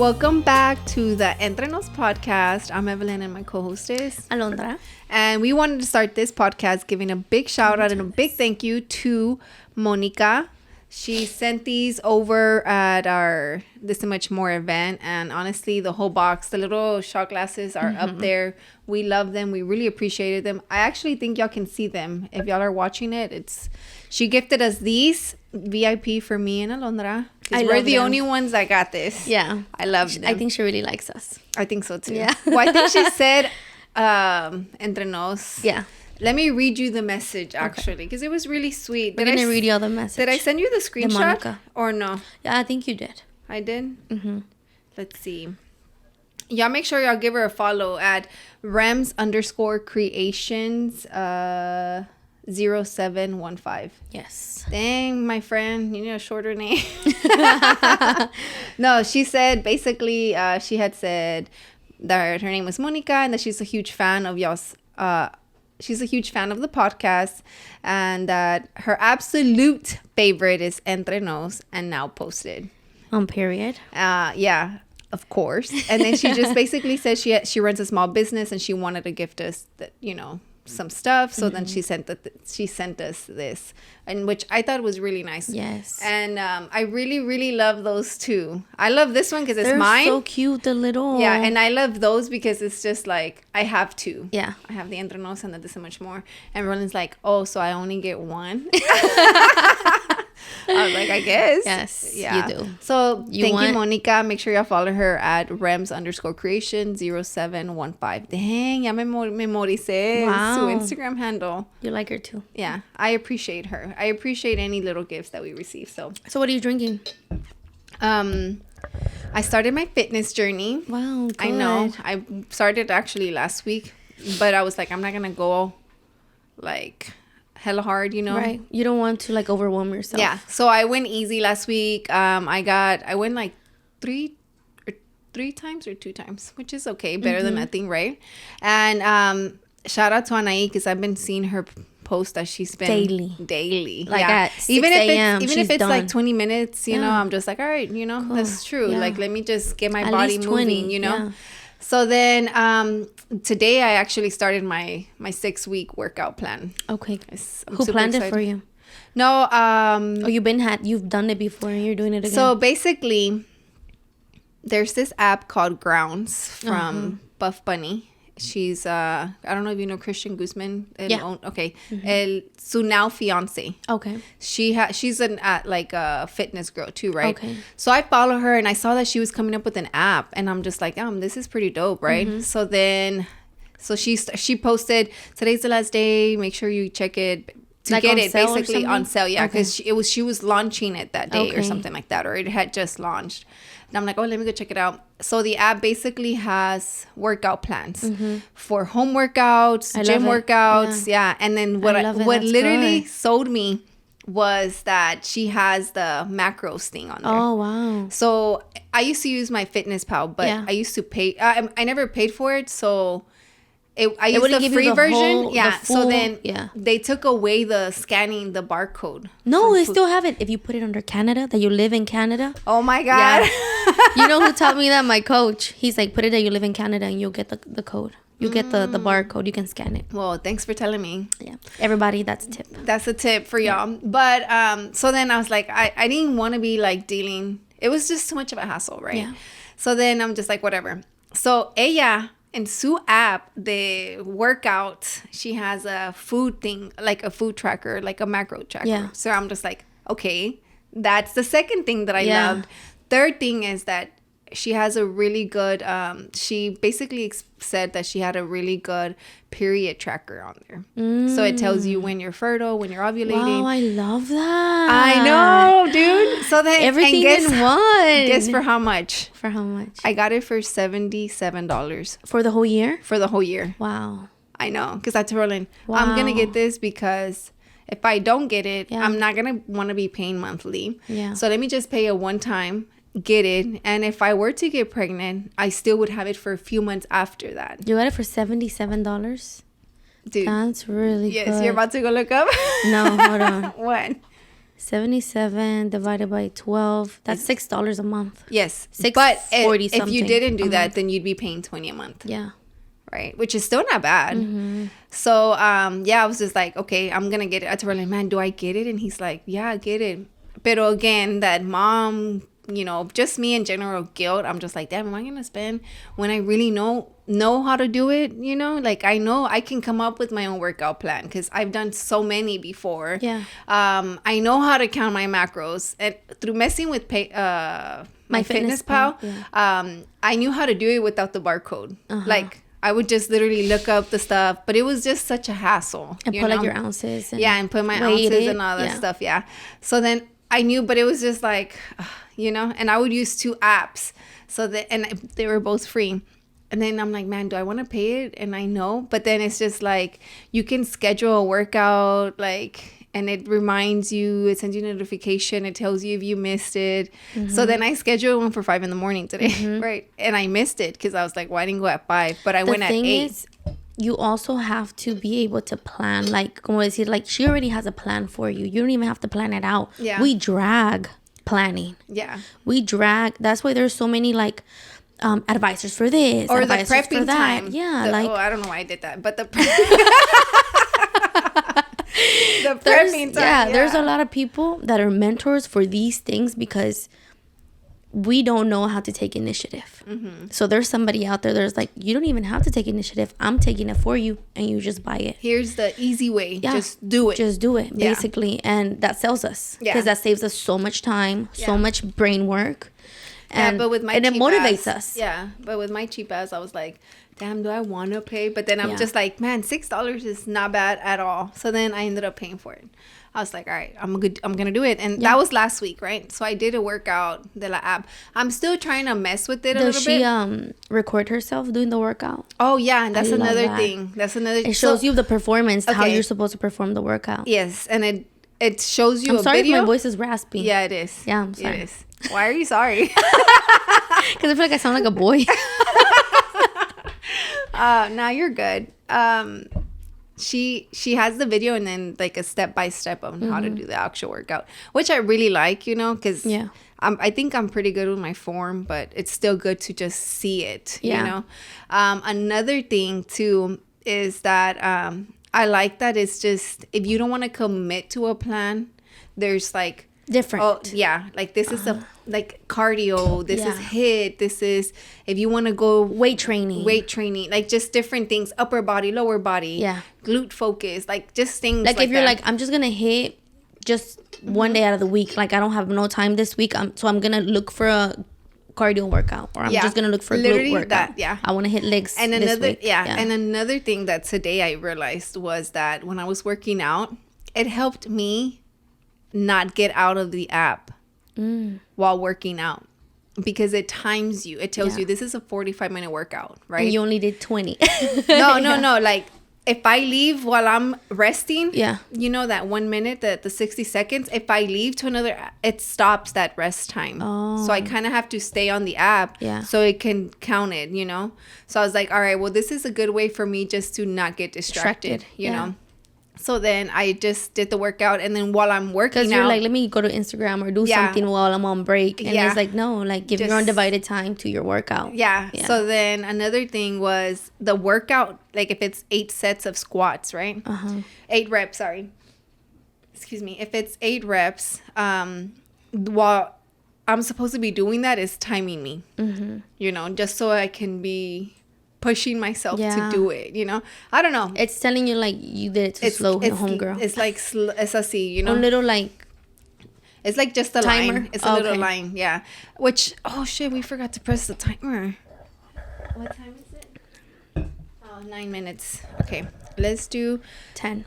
Welcome back to the Entre Nos Podcast. I'm Evelin and my co-hostess Alondra. And we wanted to start this podcast giving a big shout out and a big thank you to Monica. She sent these over at our This and Much More event. And honestly, the whole box, the little shot glasses are up there. We love them. We really appreciated them. I actually think y'all can see them. If y'all are watching it, she gifted us these VIP for me and Alondra. Because we're the only ones that got this. Yeah. I love them. I think she really likes us. I think so too. Yeah. Well, I think she said Entre Nos. Yeah. Let me read you the message, actually, because it was really sweet. We're going to read you all the message. Did I send you the screenshot or no? Yeah, I think you did. I did? Mm-hmm. Let's see. Y'all make sure y'all give her a follow at Rems_creations 0715. Yes. Dang, my friend, you need a shorter name. No, she said, basically, she had said that her name was Monica and that she's a huge fan of y'all's... She's a huge fan of the podcast and that her absolute favorite is Entre Nos and now posted. On period. Yeah, of course. And then she just basically said she runs a small business and she wanted to gift us, some stuff. So then she sent us this, and which I thought was really nice. Yes. And I really, really love those two. I love this one because it's mine. They're so cute, the little... Yeah, and I love those because it's just like, I have two. Yeah. I have the Entre Nos and the This and Much More. And Roland's like, oh, so I only get one? I was like, I guess. Yes, yeah. you do. So thank you, Monica. Make sure y'all follow her at Rems_creation 0715. Dang, ya memoricé su Instagram handle. You like her too. Yeah, I appreciate her. I appreciate any little gifts that we receive. So what are you drinking? I started my fitness journey. Wow, good. I know. I started actually last week, but I was like, I'm not going to go like... hella hard, right? You don't want to like overwhelm yourself. Yeah, so I went easy last week. I went like three times or 2 times, which is okay, better than nothing, right? And shout out to Anaí because I've been seeing her post that she's been daily, like at 6 a.m. even if it's like 20 minutes, you know, I'm just like, all right, cool. That's true. Yeah. Like, let me just get my body moving, Yeah. So then today I actually started my 6-week workout plan. Okay. Who planned it for you? No. You've done it before and you're doing it again. So basically, there's this app called Grounds from Buff Bunny. She's I don't know if you know Christian Guzman. Okay. Su now fiance. Okay. She's like a fitness girl too, right? Okay. So I follow her and I saw that she was coming up with an app and I'm just like, this is pretty dope, right? So then, she posted, today's the last day. Make sure you check it to like get it basically on sale. Yeah, because she was launching it that day or something like that, or it had just launched. And I'm like, let me go check it out. So the app basically has workout plans for home workouts, gym workouts. Yeah. And then what literally sold me was that she has the macros thing on there. Oh, wow. So I used to use my Fitness Pal, but I used to pay. I never paid for it. So I used the free version. So then they took away the scanning the barcode. No, they still have it. If you put it under Canada, that you live in Canada. Oh my God. Yeah. You know who taught me that? My coach. He's like, put it that you live in Canada and you'll get the code. You get the barcode. You can scan it. Well, thanks for telling me. Yeah. Everybody, that's a tip. That's a tip for y'all. But so then I was like, I didn't want to be like dealing. It was just too much of a hassle, right? Yeah. So then I'm just like, whatever. So ella... in Sue app, the workout, she has a food thing, like a food tracker, like a macro tracker. Yeah. So I'm just like, okay, that's the second thing that I loved. Third thing is that she has a really good, she basically said that she had a really good period tracker on there. So it tells you when you're fertile, when you're ovulating. Wow, I love that. I know, dude. So then everything in one. Guess for how much? For how much? I got it for $77. For the whole year? For the whole year. Wow. I know. Because I told Roland, I'm going to get this because if I don't get it, I'm not going to want to be paying monthly. Yeah. So let me just pay a one-time, get it. And if I were to get pregnant, I still would have it for a few months after that. You got it for $77? Dude. That's really good. Yes, you're about to go look up? No, hold on. What? 77 divided by 12. That's $6 a month. Yes. But if you didn't do that, then you'd be paying $20 a month. Yeah. Right. Which is still not bad. Mm-hmm. So, I was just like, okay, I'm going to get it. I told him, man, do I get it? And he's like, yeah, get it. But again, that mom, just me in general guilt. I'm just like, damn, am I going to spend when I really know how to do it? Like I know I can come up with my own workout plan because I've done so many before. Yeah. I know how to count my macros, and through messing with my fitness pal, I knew how to do it without the barcode. Like I would just literally look up the stuff, but it was just such a hassle. And put like your ounces. And put my ounces and all that stuff. Yeah. So then I knew, but it was just like, and I would use 2 apps. And they were both free. And then I'm like, man, do I want to pay it? And I know, but then it's just like, you can schedule a workout, and it reminds you, it sends you a notification, it tells you if you missed it. So then I scheduled one for 5 a.m. today, right? And I missed it because I was like, well, I didn't go at 5, but I went at 8. The thing is, you also have to be able to plan, she already has a plan for you. You don't even have to plan it out. Yeah. We drag planning. Yeah. We drag. That's why there's so many advisors for this or the prepping time. Yeah. I don't know why I did that, but the the prepping time. Yeah, there's a lot of people that are mentors for these things because we don't know how to take initiative. So there's somebody out there that's like, you don't even have to take initiative. I'm taking it for you, and you just buy it. Here's the easy way. Yeah. Just do it, basically. And that sells us because that saves us so much time, so much brain work. And but with my it motivates us. Yeah, but with my cheap ass, I was like, damn, do I want to pay? But then I'm just like, man, $6 is not bad at all. So then I ended up paying for it. I was like, all right, I'm gonna do it. And that was last week, right? So I did a workout de la app. I'm still trying to mess with it a little bit. Does she record herself doing the workout? Oh yeah, and that's another thing. It shows you the performance, how you're supposed to perform the workout. Yes, and it shows you I'm a sorry video. if my voice is raspy. Yeah, it is. Yeah, I'm sorry. It is. Why are you sorry? Because I feel like I sound like a boy. Now you're good. She has the video and then like a step-by-step on how to do the actual workout, which I really like, because I think I'm pretty good with my form, but it's still good to just see it, Another thing too is that I like that it's just, if you don't want to commit to a plan, there's like different. Oh yeah, like this is like cardio, this is HIIT, this is if you want to go weight training, like just different things, upper body, lower body, glute focus, like just things like if you're like, I'm just gonna hit just one day out of the week, like I don't have no time this week, so I'm gonna look for a cardio workout, or I'm just gonna look for a glute workout. I want to hit legs and this another week. And another thing that today I realized was that when I was working out, it helped me not get out of the app while working out, because it times you. It tells you this is a 45-minute workout, right? And you only did 20. No. Like if I leave while I'm resting, that 1 minute, the 60 seconds, if I leave to another, it stops that rest time. So I kind of have to stay on the app so it can count it, So I was like, all right, well, this is a good way for me just to not get distracted. You know? So then I just did the workout, and then while I'm working out, because you're like, let me go to Instagram or do something while I'm on break, and it's like, no, like give your undivided time to your workout. So then another thing was the workout, like if it's 8 sets of squats, right? 8 reps, sorry. Excuse me. If it's 8 reps, while I'm supposed to be doing that, is timing me, just so I can be pushing myself to do it, I don't know, it's telling you like you did it too slow, homegirl. It's like it's así, a little like, it's like just a timer. Line. It's a little line, which, oh shit, we forgot to press the timer. What time is it? 9 minutes. Okay, let's do 10.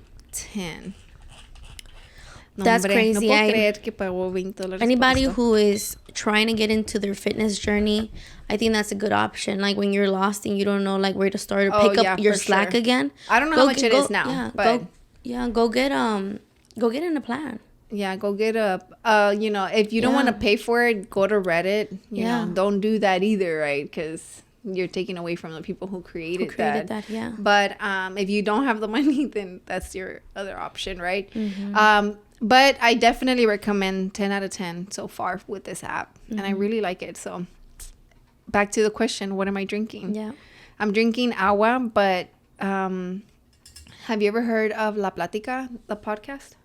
No, that's crazy. $20 Anybody who is trying to get into their fitness journey, I think that's a good option. Like when you're lost and you don't know like where to start or pick up your slack again. I don't know how much it is now, but go get in a plan. Yeah, go get if you don't want to pay for it, go to Reddit. You know, don't do that either, right? Because you're taking away from the people who created that. Yeah. But if you don't have the money, then that's your other option, right? But I definitely recommend 10 out of 10 so far with this app. And I really like it. So back to the question, what am I drinking? Yeah. I'm drinking agua, but have you ever heard of La Plática, the podcast?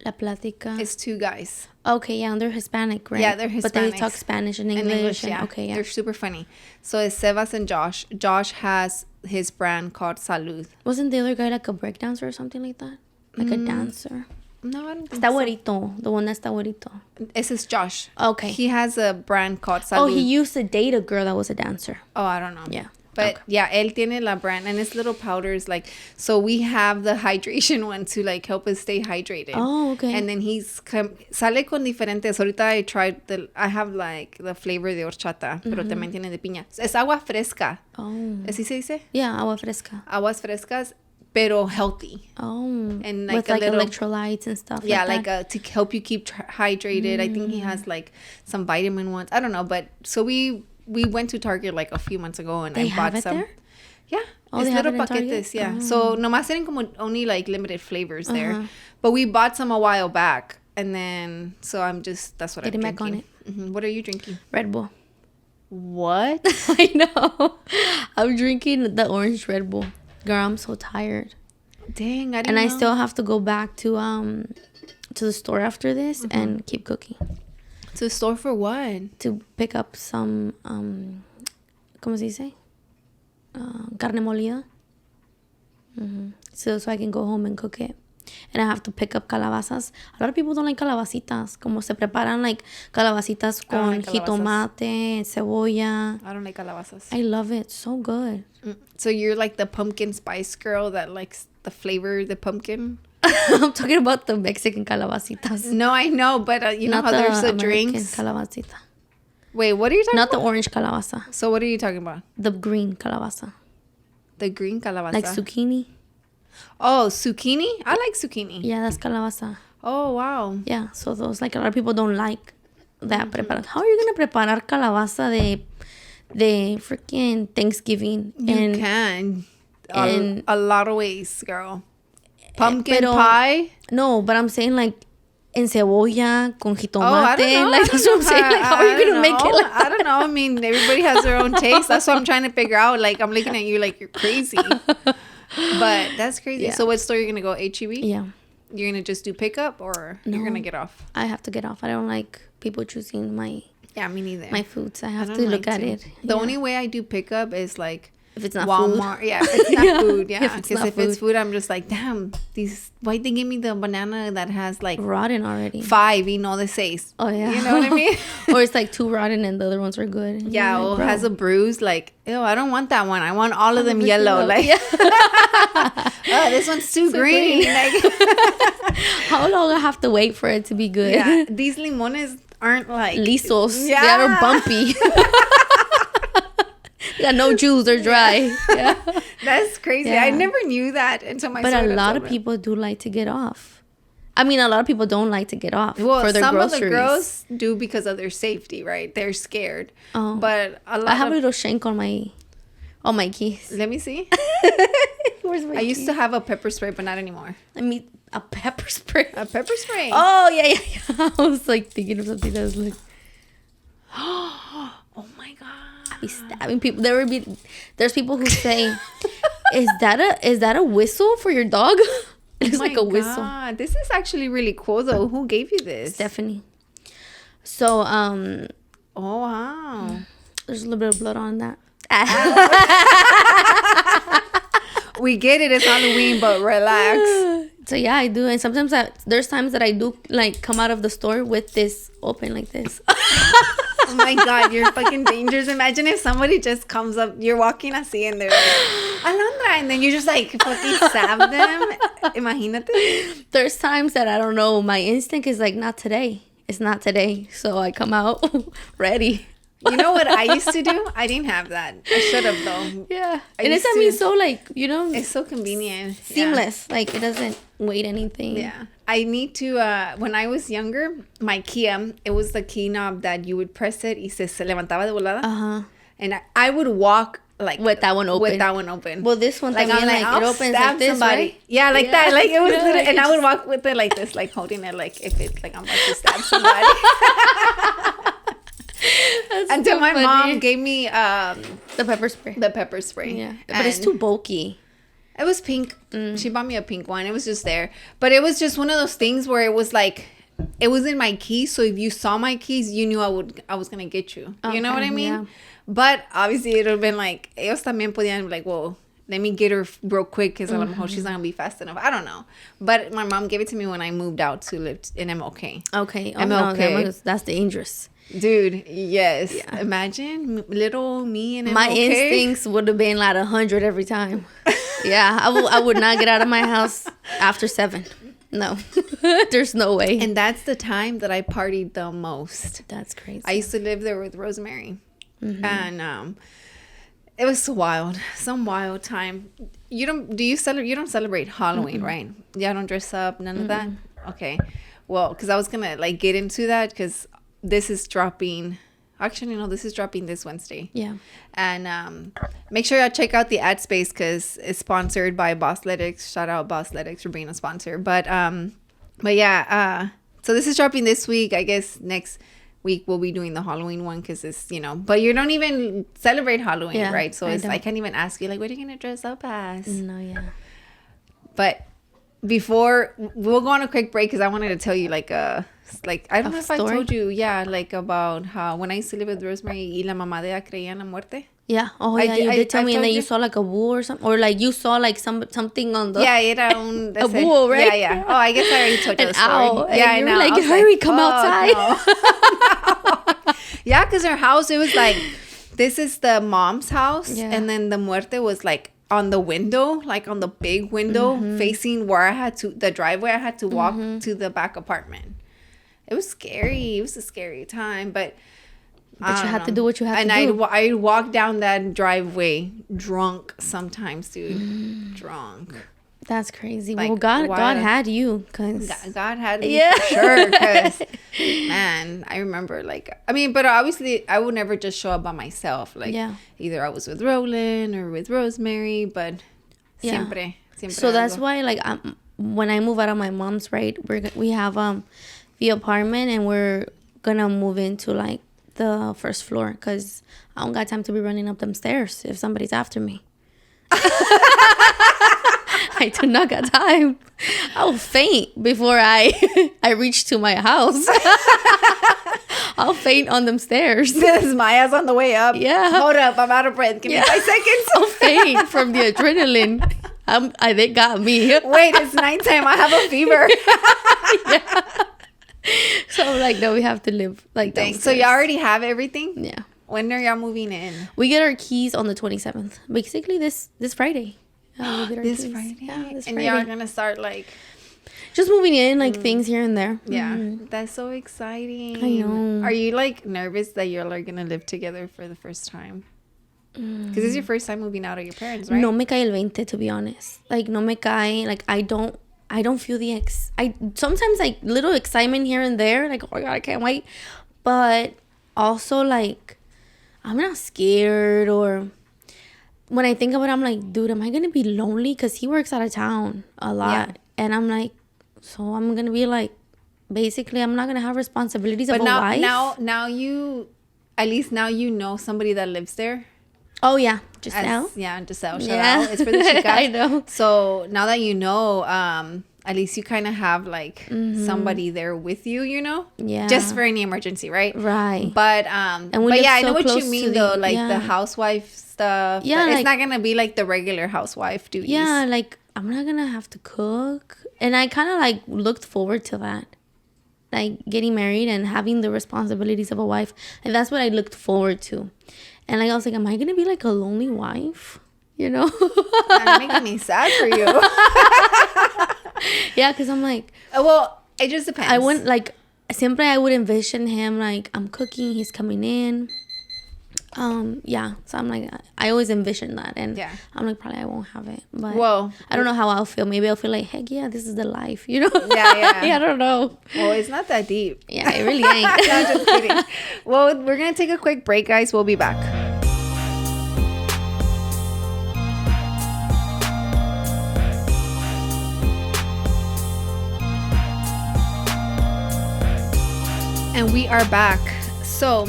La Plática. It's two guys. Okay, yeah, they're Hispanic, right? Yeah, they're Hispanics. But they talk Spanish and English. Yeah. Okay, yeah. They're super funny. So it's Sebas and Josh. Josh has his brand called Salud. Wasn't the other guy like a breakdancer or something like that? Like a dancer? No, I don't think Está güerito. The one that's está güerito. This is Josh. Okay. He has a brand called Salud. Oh, he used to date a girl that was a dancer. Oh, I don't know. Yeah. But yeah, él tiene la brand and it's little powders like, so we have the hydration one to like help us stay hydrated. Oh, okay. And then sale con diferentes. Ahorita I have like the flavor de horchata, pero también tiene de piña. Es agua fresca. Oh. ¿Así se dice? Yeah, agua fresca. Aguas frescas, pero healthy. Oh. And like with like electrolytes and stuff. Yeah, like to help you keep hydrated. I think he has like some vitamin ones. I don't know, but so we went to Target like a few months ago and I bought some. There? Yeah. Oh, it's they have little it in paquetes, Target? yeah. Oh. So nomás tienen como only like limited flavors there. But we bought some a while back and then that's what I'm Getting drinking. back on it. What are you drinking? Red Bull. What? I know. I'm drinking the orange Red Bull. Girl, I'm so tired. Dang, I didn't And know. I still have to go back to the store after this and keep cooking. To the store for what? To pick up some ¿cómo se dice? Carne molida. So I can go home and cook it. And I have to pick up calabazas. A lot of people don't like calabacitas. Como se preparan like calabacitas con like calabazas. jitomate, cebolla. I don't like calabazas. I love it. So good. So you're like the pumpkin spice girl that likes the flavor, the pumpkin? I'm talking about the Mexican calabacitas. No, I know, but you know Not how there's the American drinks? calabacita. Wait, what are you talking Not about? the orange calabaza. So what are you talking about? The green calabaza. The green calabaza. Like zucchini. Oh, zucchini? I like zucchini. Yeah, that's calabaza. Oh, wow. Yeah, so those like a lot of people don't like that preparation. How are you gonna preparar calabaza de freaking Thanksgiving? You can. A lot of ways, girl. Pumpkin pero, pie? No, but I'm saying like en cebolla con jitomate. I don't know. Like that's what I'm saying. Like how are you gonna make it like I don't know. I mean, everybody has their own taste. That's what I'm trying to figure out. Like, I'm looking at you like you're crazy. But that's crazy. Yeah. So what store are you going to go? H-E-B? Yeah. You're going to just do pickup or you're going to get off? I have to get off. I don't like people choosing my Me neither. my foods. I have to look at it. The only way I do pickup is like if it's not Walmart. food. Yeah, if it's not food. Yeah, If it's food, I'm just like, damn, why they give me the banana that has like rotten already. 5 y no de 6? Oh yeah. You know what I mean? Or it's like 2 rotten and the other ones are good. Yeah, like, or bro. has a bruise. Like, ew, I don't want that one. I want all of them yellow. Like, this one's too green. Like, how long I have to wait for it to be good? yeah, these limones aren't like Lisos. Yeah. They're bumpy. They got no juice. They're dry. Yeah. That's crazy. Yeah. I never knew that until my. But a soda lot told of me. people do like to get off. I mean, a lot of people don't like to get off Well, for their some groceries. of the girls do because of their safety, right? They're scared. Oh. But a lot I have of a little shank on my keys. Let me see. Where's my I used to have a pepper spray, but not anymore. I mean, a pepper spray. A pepper spray. Oh, yeah. I was like thinking of something that was like, Oh my god. be stabbing people. There's people who say, is that a whistle for your dog? It looks like a whistle. God. This is actually really cool though. Who gave you this? Stephanie. So Oh wow. there's a little bit of blood on that. We get it. It's Halloween, but relax. So yeah, I do, and sometimes there's times that I do like come out of the store with this open like this. Oh my god, you're fucking dangerous. Imagine if somebody just comes up, you're walking así and they're like, Alondra, and then you just like fucking stab them. Imagínate. There's times that I don't know, my instinct is like, not today. It's not today. So I come out ready. You know what I used to do? I didn't have that. I should have though. Yeah. I And used it's, I mean, so like, you know, It's so convenient. seamless. Like it doesn't weight anything. Yeah. I need to, when I was younger, my Kia, it was the key knob that you would press it y se levantaba de volada. Uh-huh. And I would walk like with that one open. Well, this one, like, I'm like, it opens like this, somebody. Right? Yeah, like that. Like it was, and I would walk with it like this, like holding it, like if it's like I'm about to stab somebody. Until so my mom gave me the pepper spray. The pepper spray. Yeah, but it's too bulky. It was pink. She bought me a pink one. It was just there, but it was just one of those things where it was like, it was in my keys. So if you saw my keys, you knew I was gonna get you. Okay, you know what I mean? Yeah. But obviously it would have been like, ellos también podían be like, well, let me get her real quick because a lo mejor she's not gonna be fast enough. I don't know. But my mom gave it to me when I moved out to live in MLK. Okay. MLK. No, that's dangerous. Dude, yes. Yeah. Imagine little me in MLK. My instincts would have been like 100 every time. Yeah, I would not get out of my house after 7. No, there's no way. And that's the time that I partied the most. That's crazy. I used to live there with Rosemary. And it was so wild. Some wild time. You don't celebrate Halloween, right? Yeah, don't dress up, none of that? Okay. Well, because I was going to like get into that because this is dropping. Actually, no, this is dropping this Wednesday. Yeah. And make sure y'all check out the ad space because it's sponsored by Bossletics. Shout out Bossletics for being a sponsor. But yeah, so this is dropping this week. I guess next week we'll be doing the Halloween one because it's, but you don't even celebrate Halloween, right? So I can't even ask you, like, what are you going to dress up as? No, yeah. But before, we'll go on a quick break because I wanted to tell you, like I don't know if story? I told you, like about how when I used to live with Rosemary y la mamá de ella creía en la muerte. Yeah. Oh, yeah. You did tell me, and then you saw like a bull or something, or like you saw like something on the. Yeah, era un. A bull, right? Yeah. Oh, I guess I already told you the story. Owl. Yeah, and you were like, hurry, come outside. No. Yeah, because her house, it was like, this is the mom's house, and then the muerte was like on the window, like on the big window facing where the driveway I had to walk to the back apartment. It was scary. It was a scary time, but you had to do what you had to do. And I'd walk down that driveway drunk sometimes, dude. Drunk. That's crazy. Like, well, God had you. Cause God had me for sure. Because, man, I remember, but obviously I would never just show up by myself. Either I was with Roland or with Rosemary, but siempre so that's why, when I move out of my mom's, right, we have the apartment, and we're gonna move into the first floor because I don't got time to be running up them stairs if somebody's after me. I do not got time. I'll faint before I reach to my house. I'll faint on them stairs. This is my ass on the way up. Yeah. Hold up, I'm out of breath. Give me 5 seconds. I'll faint from the adrenaline. They got me. Wait, it's nighttime. I have a fever. Yeah. So no, we have to live downstairs. So you already have everything? Yeah. When are y'all moving in? We get our keys on the 27th. Basically this Friday. This Friday? Yeah, this and Friday. y'all are going to start just moving in, things here and there. Yeah. That's so exciting. I know. Are you nervous that y'all are going to live together for the first time? Because this is your first time moving out of your parents, right? No me cae el 20, to be honest. No me cae, I don't feel the sometimes little excitement here and there, oh my God, I can't wait. But also I'm not scared, or when I think about it, I'm like, dude, am I gonna be lonely? Because he works out of town a lot, and I'm like, so I'm gonna be basically I'm not gonna have responsibilities of a wife. Now you, at least now you know somebody that lives there. Oh yeah, Giselle. Giselle. Shout out. It's for the chicas. I know. So now that you know, at least you kind of have somebody there with you, Yeah. just for any emergency, right? Right. But I know what you mean though, the housewife stuff. Yeah. It's not gonna be the regular housewife duties. Yeah, I'm not gonna have to cook, and I kind of looked forward to that. Getting married and having the responsibilities of a wife, and that's what I looked forward to. And I was like, am I gonna be a lonely wife? That's making me sad for you. Yeah, because I'm well, it just depends. I wouldn't simply I would envision him I'm cooking, he's coming in. Yeah, so I'm I always envision that, and I'm probably I won't have it, but I don't know how I'll feel. Maybe I'll feel heck yeah, this is the life, Yeah. Yeah, I don't know. Well, it's not that deep. Yeah, it really ain't. No, just kidding. Well, we're gonna take a quick break, guys. We'll be back. And we are back. So,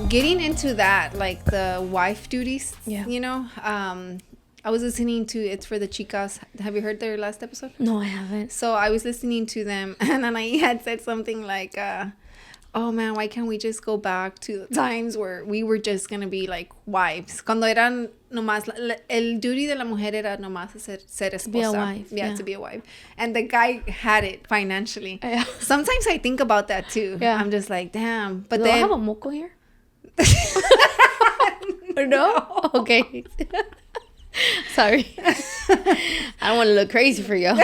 getting into that, like the wife duties, you know, I was listening to It's for the Chicas. Have you heard their last episode? No, I haven't. So I was listening to them, and Anaí had said something like, oh man, why can't we just go back to the times where we were just going to be like wives? Cuando eran nomás, el duty de la mujer era nomás ser esposa. To be a wife. Yeah, to be a wife. And the guy had it financially. Yeah. Sometimes I think about that too. Yeah. I'm just like, damn. But Do I then... have a moco here? No? Okay. Sorry. I don't want to look crazy for you.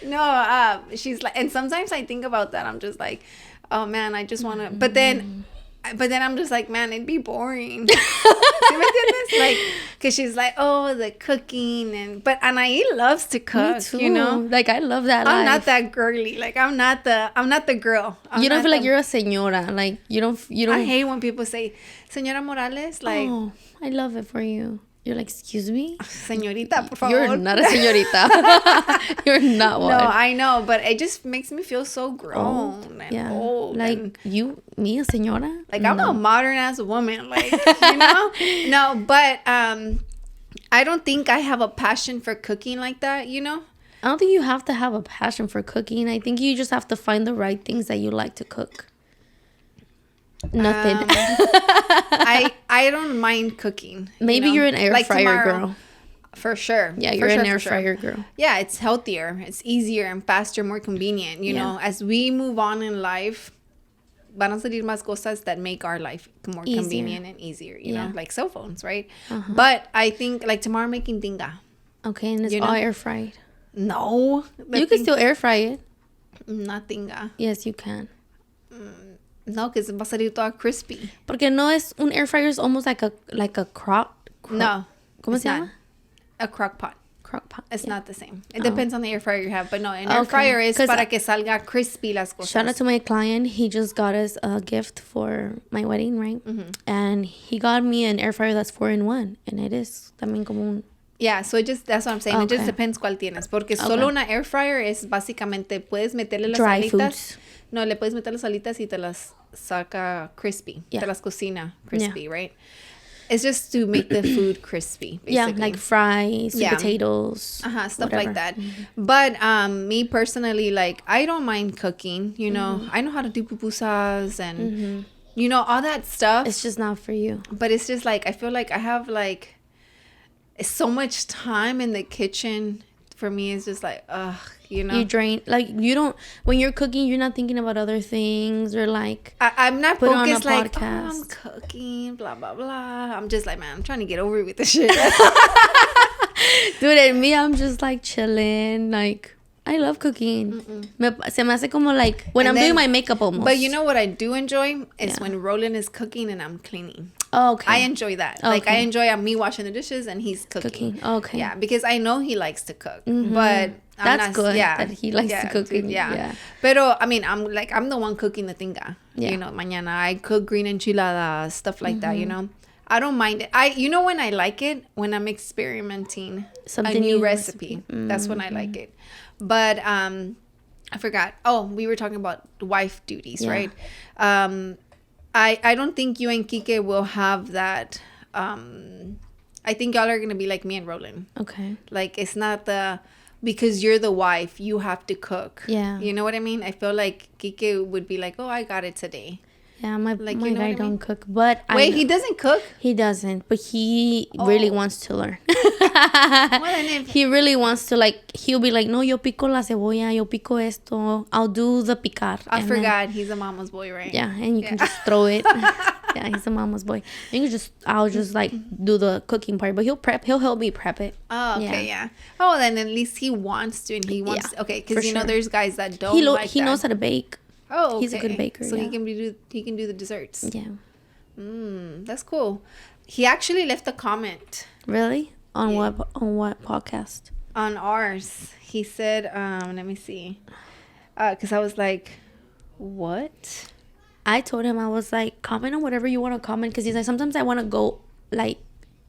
No, she's like, and sometimes I think about that. I'm just like, oh man, I just want to, but then I'm just like, man, it'd be boring. ¿Sí me entiendes? Like, cause she's like, oh, the cooking but Anaí loves to cook. Me too. You know, like I love that. I'm not that girly. Like I'm not the girl. You don't feel like you're a señora. Like you don't. I hate when people say, Señora Morales. Like, oh, I love it for you. You're like, excuse me? Señorita, por favor. You're not a señorita. You're not one. No, I know, but it just makes me feel so grown and old. Like, me, a señora? Like, I'm a modern-ass woman, like, you know? No, but I don't think I have a passion for cooking like that, you know? I don't think you have to have a passion for cooking. I think you just have to find the right things that you like to cook. Nothing. I don't mind cooking. Maybe you're an air fryer girl. For sure. Yeah, you're an air fryer girl. Yeah, it's healthier. It's easier and faster, more convenient. You know, as we move on in life, van a salir más cosas that make our life more convenient and easier. You know, like cell phones, right? Uh-huh. But I think, like tomorrow, making tinga. Okay, and it's all air fried. No. You can still air fry it. Not tinga. Yes, you can. No, because va a salir toda crispy. Porque no es un air fryer, is almost like a crock. No. ¿Cómo se llama? A crock pot. Crock pot. It's not the same. It depends on the air fryer you have. But no, an air fryer is para que salga crispy las cosas. Shout out to my client. He just got us a gift for my wedding, right? Mm-hmm. And he got me an air fryer that's 4-in-1. And it is también como un... Yeah, so that's what I'm saying. Okay. It just depends cuál tienes. Porque solo una air fryer es básicamente, puedes meterle las dry alitas. Foods. No, le puedes meter las alitas y te las saca crispy. Yeah. Te las cocina crispy, right? It's just to make the food crispy, basically. Yeah, like fries, potatoes. Stuff whatever. Like that. Mm-hmm. But me personally, like, I don't mind cooking, you know. Mm-hmm. I know how to do pupusas and, you know, all that stuff. It's just not for you. But it's just like, I feel like I have, like, so much time in the kitchen. For me, it's just like, ugh, you know. You drain, like, you don't, when you're cooking, you're not thinking about other things or like. I'm not focused like, oh, I'm cooking, blah, blah, blah. I'm just like, man, I'm trying to get over with this shit. Dude, and me, I'm just like chilling. Like, I love cooking. Se me hace como like, when I'm doing my makeup almost. But you know what I do enjoy is when Roland is cooking and I'm cleaning. Oh, okay. I enjoy that. Okay. Like, I enjoy me washing the dishes and he's cooking. Okay. Yeah, because I know he likes to cook. Mm-hmm. But that's good that he likes to cook. Yeah. Pero, I mean, I'm the one cooking the tinga. Yeah. You know, mañana I cook green enchiladas, stuff like that, you know. I don't mind it. You know when I like it? When I'm experimenting a new recipe. That's when I like it. But I forgot. Oh, we were talking about wife duties, right? I don't think you and Kike will have that. I think y'all are going to be like me and Roland. Okay. Like, it's not because you're the wife, you have to cook. Yeah. You know what I mean? I feel like Kike would be like, oh, I got it today. Yeah, my guy don't cook. But wait, he doesn't cook? He doesn't, but he really wants to learn. He really wants to, like, he'll be like, no, yo pico la cebolla, yo pico esto. I'll do the picar. I forgot, he's a mama's boy, right? Yeah, and you can just throw it. Yeah, he's a mama's boy. I'll just like do the cooking part, but he'll help me prep it. Oh, okay, yeah. Oh, then at least he wants to, and he wants to. Okay, because you know there's guys that don't he knows how to bake. Oh, okay. He's a good baker. So he can do the desserts. Yeah. That's cool. He actually left a comment. Really? On what podcast? On ours. He said, let me see. Because I was like, what? I told him, I was like, comment on whatever you want to comment. Because he's like, sometimes I want to go, like,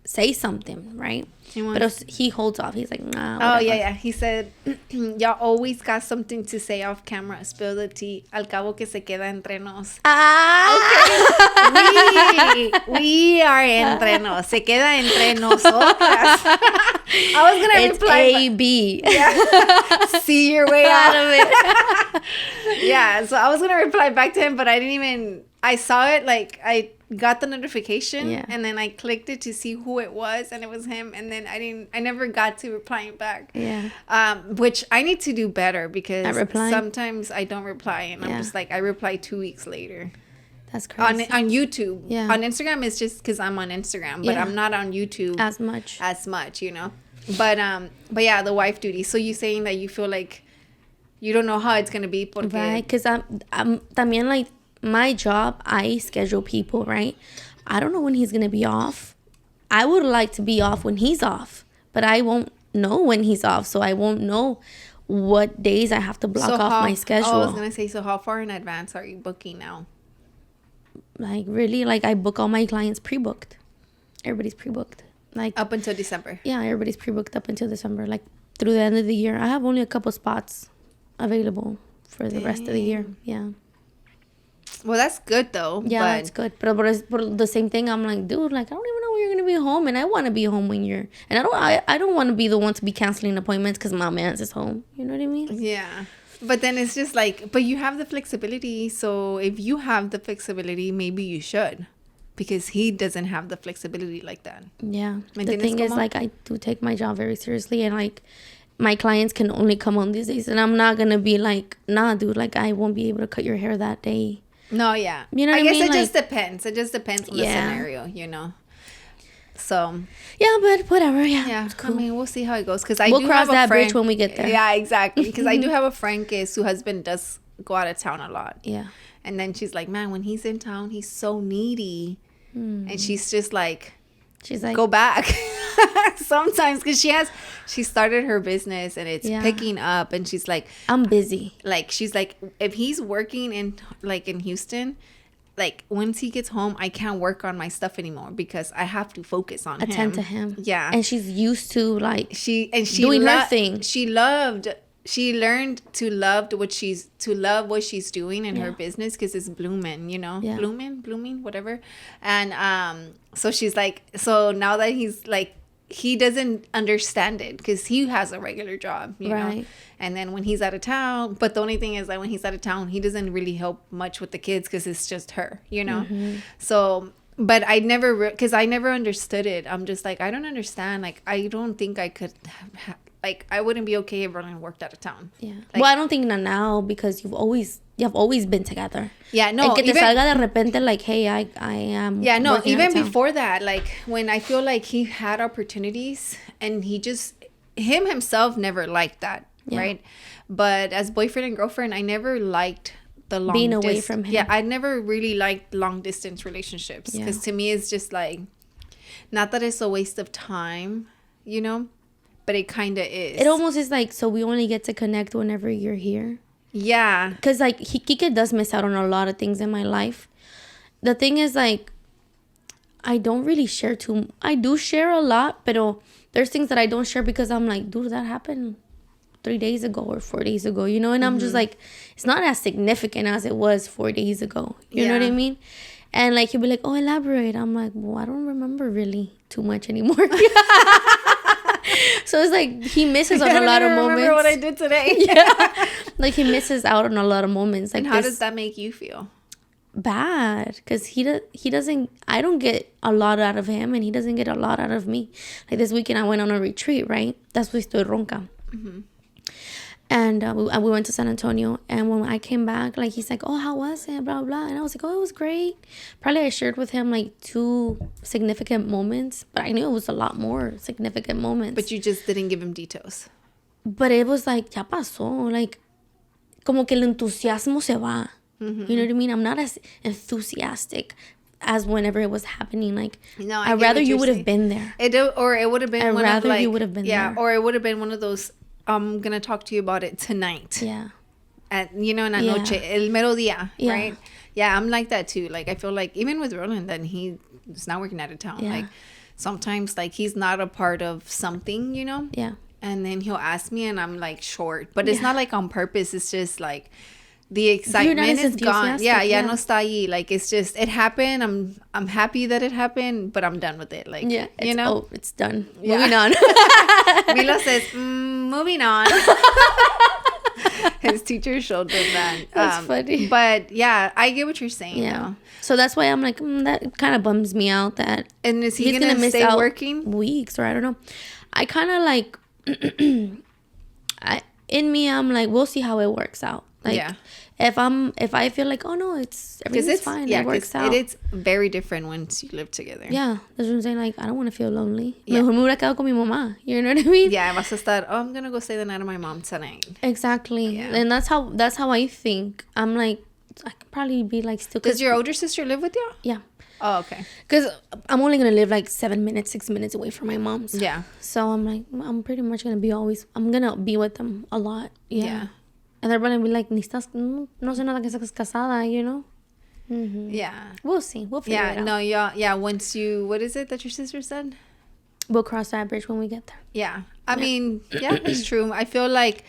say something, right? But he holds off. He's like, nah. Whatever. Oh, yeah. He said, y'all always got something to say off camera. Spill the tea. Al cabo que se queda entre nos. Okay. We are entre nos. Se queda entre nosotras. I was going to reply. It's A-B. Yeah. See your way out of it. Yeah. So I was going to reply back to him, but I didn't even... I saw it, like, I got the notification, and then I clicked it to see who it was, and it was him, and then I never got to replying back. Yeah. Which I need to do better, because sometimes I don't reply, and I'm just like, I reply 2 weeks later. That's crazy. On YouTube. Yeah. On Instagram, it's just because I'm on Instagram, but I'm not on YouTube as much, you know. But yeah, the wife duty. So you saying that you feel like you don't know how it's going to be. Right, because I'm también, like, my job, I schedule people, right? I don't know when he's going to be off. I would like to be off when he's off, but I won't know when he's off, so I won't know what days I have to block off my schedule. I was going to say, so how far in advance are you booking now? Like, really? Like, I book all my clients pre-booked. Everybody's pre-booked. Like, up until December? Yeah, everybody's pre-booked up until December. Like, through the end of the year. I have only a couple spots available for the rest of the year. Yeah. Well, that's good, though. Yeah, it's good. But the same thing, I'm like, dude, like, I don't even know when you're going to be home. And I want to be home when you're... And I don't want to be the one to be canceling appointments because my man's is home. You know what I mean? Yeah. But then it's just like... But you have the flexibility. So if you have the flexibility, maybe you should. Because he doesn't have the flexibility like that. Yeah. The thing is, like, I do take my job very seriously. And, like, my clients can only come on these days. And I'm not going to be like, nah, dude, like, I won't be able to cut your hair that day. No, yeah. You know what I mean? I guess it just depends. It just depends on the scenario, you know. So. Yeah, but whatever. Yeah. Yeah. Cool. I mean, we'll see how it goes. Because we'll cross that bridge when we get there. Yeah, exactly. Because I do have a friend whose husband does go out of town a lot. Yeah. And then she's like, man, when he's in town, he's so needy. And she's just like, go back. Sometimes, because she started her business and it's picking up, and she's like, I'm busy. Like, she's like, if he's working in Houston, like, once he gets home, I can't work on my stuff anymore because I have to focus on attend to him. Yeah. And she's used to, like, she doing her thing. She learned to love what she's doing in her business because it's blooming, you know, blooming, whatever. And so she's like, so now that he's like, he doesn't understand it because he has a regular job, you know. And then when he's out of town, but the only thing is that when he's out of town, he doesn't really help much with the kids because it's just her, you know. So, but I never, because I never understood it. I'm just like, I don't understand. Like, I don't think I could like, I wouldn't be okay if Ronnie worked out of town. Yeah. Like, well, I don't think now because you've always been together. Yeah, no. And que te salga de repente, like, hey, I am. Yeah, no. Even before that, like, when I feel like he had opportunities and he just himself never liked that, right? But as boyfriend and girlfriend, I never liked the long being away from him. Yeah, I never really liked long distance relationships because to me it's just like, not that it's a waste of time, you know. But it kind of is. It almost is like, so we only get to connect whenever you're here. Yeah. Because, like, Kike does miss out on a lot of things in my life. The thing is, like, I don't really share I do share a lot, but there's things that I don't share because I'm like, dude, that happened 3 days ago or 4 days ago, you know? And I'm just like, it's not as significant as it was 4 days ago. You know what I mean? And, like, he'll be like, oh, elaborate. I'm like, well, I don't remember really too much anymore. So it's like he misses on a lot of moments. I remember what I did today. Yeah. Like, he misses out on a lot of moments. Like, and how does that make you feel? Bad. Because he doesn't, I don't get a lot out of him and he doesn't get a lot out of me. Like, this weekend I went on a retreat, right? That's what estoy ronca. And we went to San Antonio. And when I came back, like, he's like, oh, how was it? Blah, blah. And I was like, oh, it was great. Probably I shared with him, like, 2 significant moments. But I knew it was a lot more significant moments. But you just didn't give him details. But it was like, ya pasó. Like, como que el entusiasmo se va. You know what I mean? I'm not as enthusiastic as whenever it was happening. Like, no, I'd rather you would have been there. Or it would have been I'd one rather of, like, you would have been there. Yeah, or it would have been one of those, I'm going to talk to you about it tonight. Yeah. En la noche, el mero día, right? Yeah, I'm like that too. Like, I feel like, even with Roland, then he's now working out of town. Like, sometimes like he's not a part of something, you know? Yeah. And then he'll ask me and I'm like short. But it's not like on purpose. It's just like the excitement is gone. Yeah, no está ahí. Like it's just, it happened. I'm happy that it happened, but I'm done with it. Like, you know? Oh, it's done. Yeah. Moving on. Milo says, moving on. His teacher showed him that. That's funny. But yeah, I get what you're saying. Yeah. Though. So that's why I'm like, that kind of bums me out that. And is he's gonna miss stay working weeks, or I don't know. I kind of like, I'm like, we'll see how it works out. Like, if I feel like, oh no, everything's fine. Yeah, it works out. It's very different once you live together. Yeah, that's what I'm saying. Like, I don't want to feel lonely. Yeah. Mejor me hubiera quedado con mi mamá. You know what I mean? Yeah, vas a estar, I'm gonna go stay the night at my mom tonight. Exactly. Yeah. And that's how I think. I'm like, I could probably be like still. Does your older sister live with you? Yeah. Oh, okay. Because I'm only gonna live like 6 minutes away from my mom's. Yeah. So I'm like, I'm pretty much gonna be with them a lot. Yeah. And they're gonna be like, no sé nada que estás casada, you know? Mm-hmm. Yeah. We'll see. We'll figure it out. No, yeah. Once you, what is it that your sister said? We'll cross that bridge when we get there. Yeah. I mean, yeah, it's true. I feel like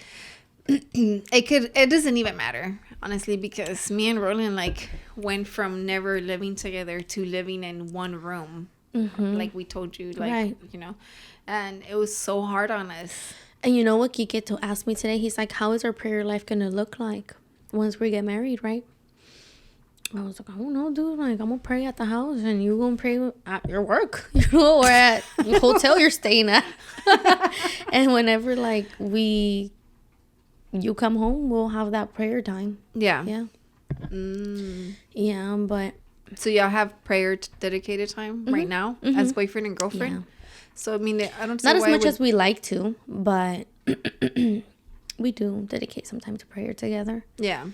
it doesn't even matter, honestly, because me and Roland like went from never living together to living in one room. Mm-hmm. Like we told you, like, you know, and it was so hard on us. And you know what Kike asked me today? He's like, how is our prayer life going to look like once we get married, right? I was like, I don't know, dude. Like, I'm going to pray at the house and you're going to pray at your work, you know, or at the hotel you're staying at. And whenever, like, you come home, we'll have that prayer time. Yeah. Yeah. Yeah, but. So y'all have prayer dedicated time right now as boyfriend and girlfriend? Yeah. So, I mean, I don't see not as much as we like to, but we do dedicate some time to prayer together. Yeah.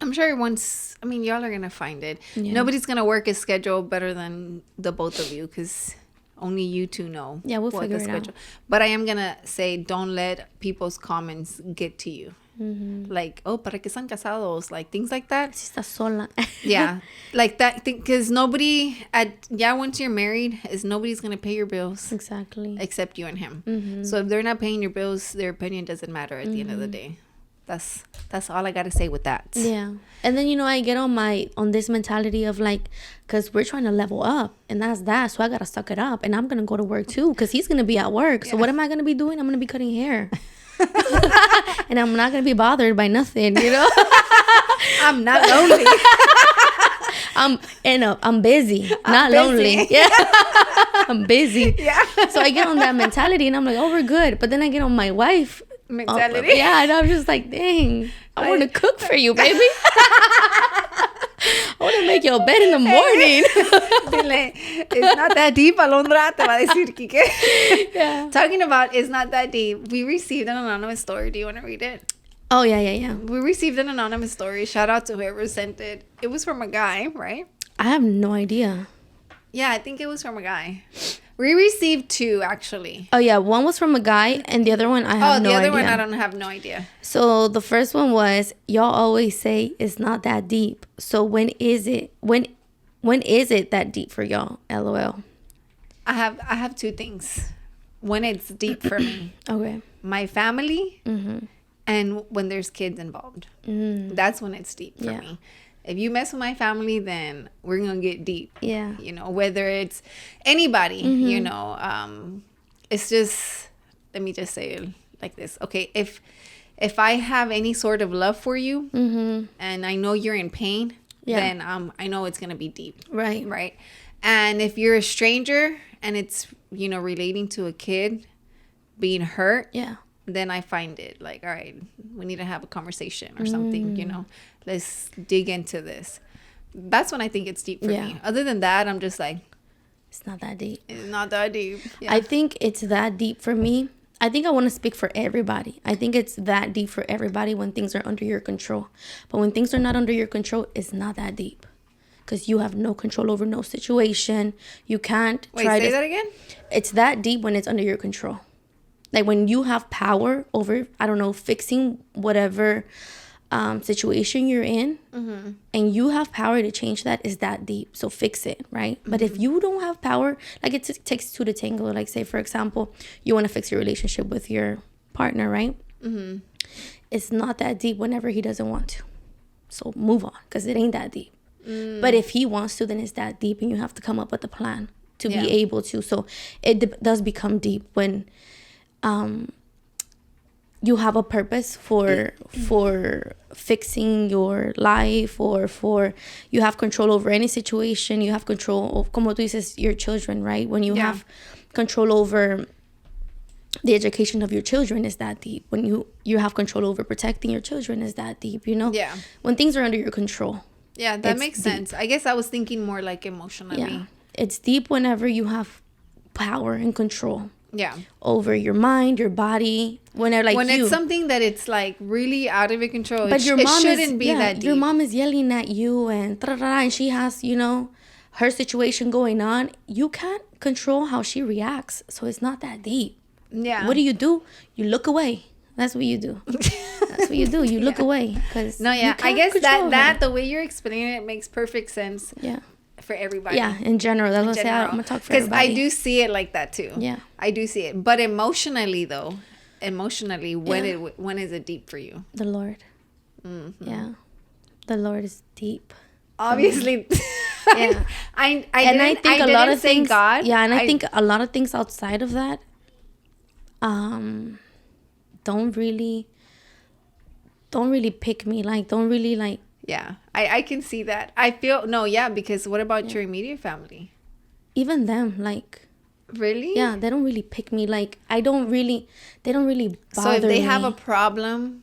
I'm sure once, I mean, y'all are going to find it. Yeah. Nobody's going to work a schedule better than the both of you because only you two know. Yeah, we'll figure it out. But I am going to say, don't let people's comments get to you. Mm-hmm. Like, oh, ¿para qué están casados? Like, things like that. Si estás sola. Yeah. Like that. Because once you're married, nobody's going to pay your bills. Exactly. Except you and him. Mm-hmm. So if they're not paying your bills, their opinion doesn't matter at the end of the day. That's all I got to say with that. Yeah. And then, you know, I get on this mentality of like, because we're trying to level up and that's that. So I got to suck it up and I'm going to go to work too because he's going to be at work. Yeah. So what am I going to be doing? I'm going to be cutting hair. And I'm not going to be bothered by nothing, you know? I'm not lonely. I'm busy, not lonely. Yeah. I'm busy. Yeah. So I get on that mentality and I'm like, oh, we're good. But then I get on my wife mentality. Yeah. And I'm just like, dang, I want to cook for you, baby. I want to make your bed in the morning. Dile, it's not that deep, Alondra, te va a decir Kike. Yeah. Talking about it's not that deep. We received an anonymous story. Do you want to read it? Oh, yeah. We received an anonymous story. Shout out to whoever sent it. It was from a guy, right? I have no idea. Yeah, I think it was from a guy. We received 2, actually. Oh, yeah. One was from a guy, and the other one, I have no idea. Oh, the other one, I don't have no idea. So, the first one was, y'all always say it's not that deep. So, when is it? When is it that deep for y'all? LOL. I have 2 things. When it's deep for me. Okay. My family, and when there's kids involved. That's when it's deep for me. If you mess with my family, then we're going to get deep. Yeah. You know, whether it's anybody, you know, it's just, let me just say it like this. Okay, if I have any sort of love for you and I know you're in pain, then I know it's going to be deep. Right. Right. And if you're a stranger and it's, you know, relating to a kid being hurt, then I find it like, all right, we need to have a conversation or something, you know. Let's dig into this. That's when I think it's deep for me. Other than that, I'm just like, it's not that deep. It's not that deep. Yeah. I think it's that deep for me. I think I want to speak for everybody. I think it's that deep for everybody when things are under your control. But when things are not under your control, it's not that deep. Because you have no control over no situation. You can't say that again? It's that deep when it's under your control. Like when you have power over, I don't know, fixing whatever situation you're in, and you have power to change that, is that deep. So fix it, right? But if you don't have power, like it takes two to tango. Like, say, for example, you want to fix your relationship with your partner, right? It's not that deep whenever he doesn't want to. So move on, because it ain't that deep. But if he wants to, then it's that deep, and you have to come up with a plan to be able to. So it does become deep when you have a purpose for fixing your life, or for you have control over any situation. You have control of, como tú dices, your children, right? When you have control over the education of your children, is that deep. When you have control over protecting your children, is that deep, you know? Yeah. When things are under your control. Yeah, that makes sense. I guess I was thinking more like emotionally. Yeah. It's deep whenever you have power and control. Yeah. Over your mind, your body. Whenever, like, when it's something that it's like really out of your control, but your mom shouldn't be that deep. Your mom is yelling at you and she has, you know, her situation going on. You can't control how she reacts. So it's not that deep. Yeah. What do? You look away. That's what you do. That's what you do. You look away. Cause I guess that the way you're explaining it makes perfect sense. Yeah. For everybody. Yeah, in general. That's what I say. I'm going to talk for everybody. Because I do see it like that too. Yeah. I do see it. But emotionally, though, when is it deep for you? The Lord. Mm-hmm. Yeah. The Lord is deep. Obviously. Yeah. I think a lot of things. God. Yeah, and I think a lot of things outside of that don't really pick me. Like, don't really like. Yeah, I can see that. I feel because what about your immediate family? Even them, like, really? Yeah, they don't really pick me. Like, they don't really bother me. So if they have a problem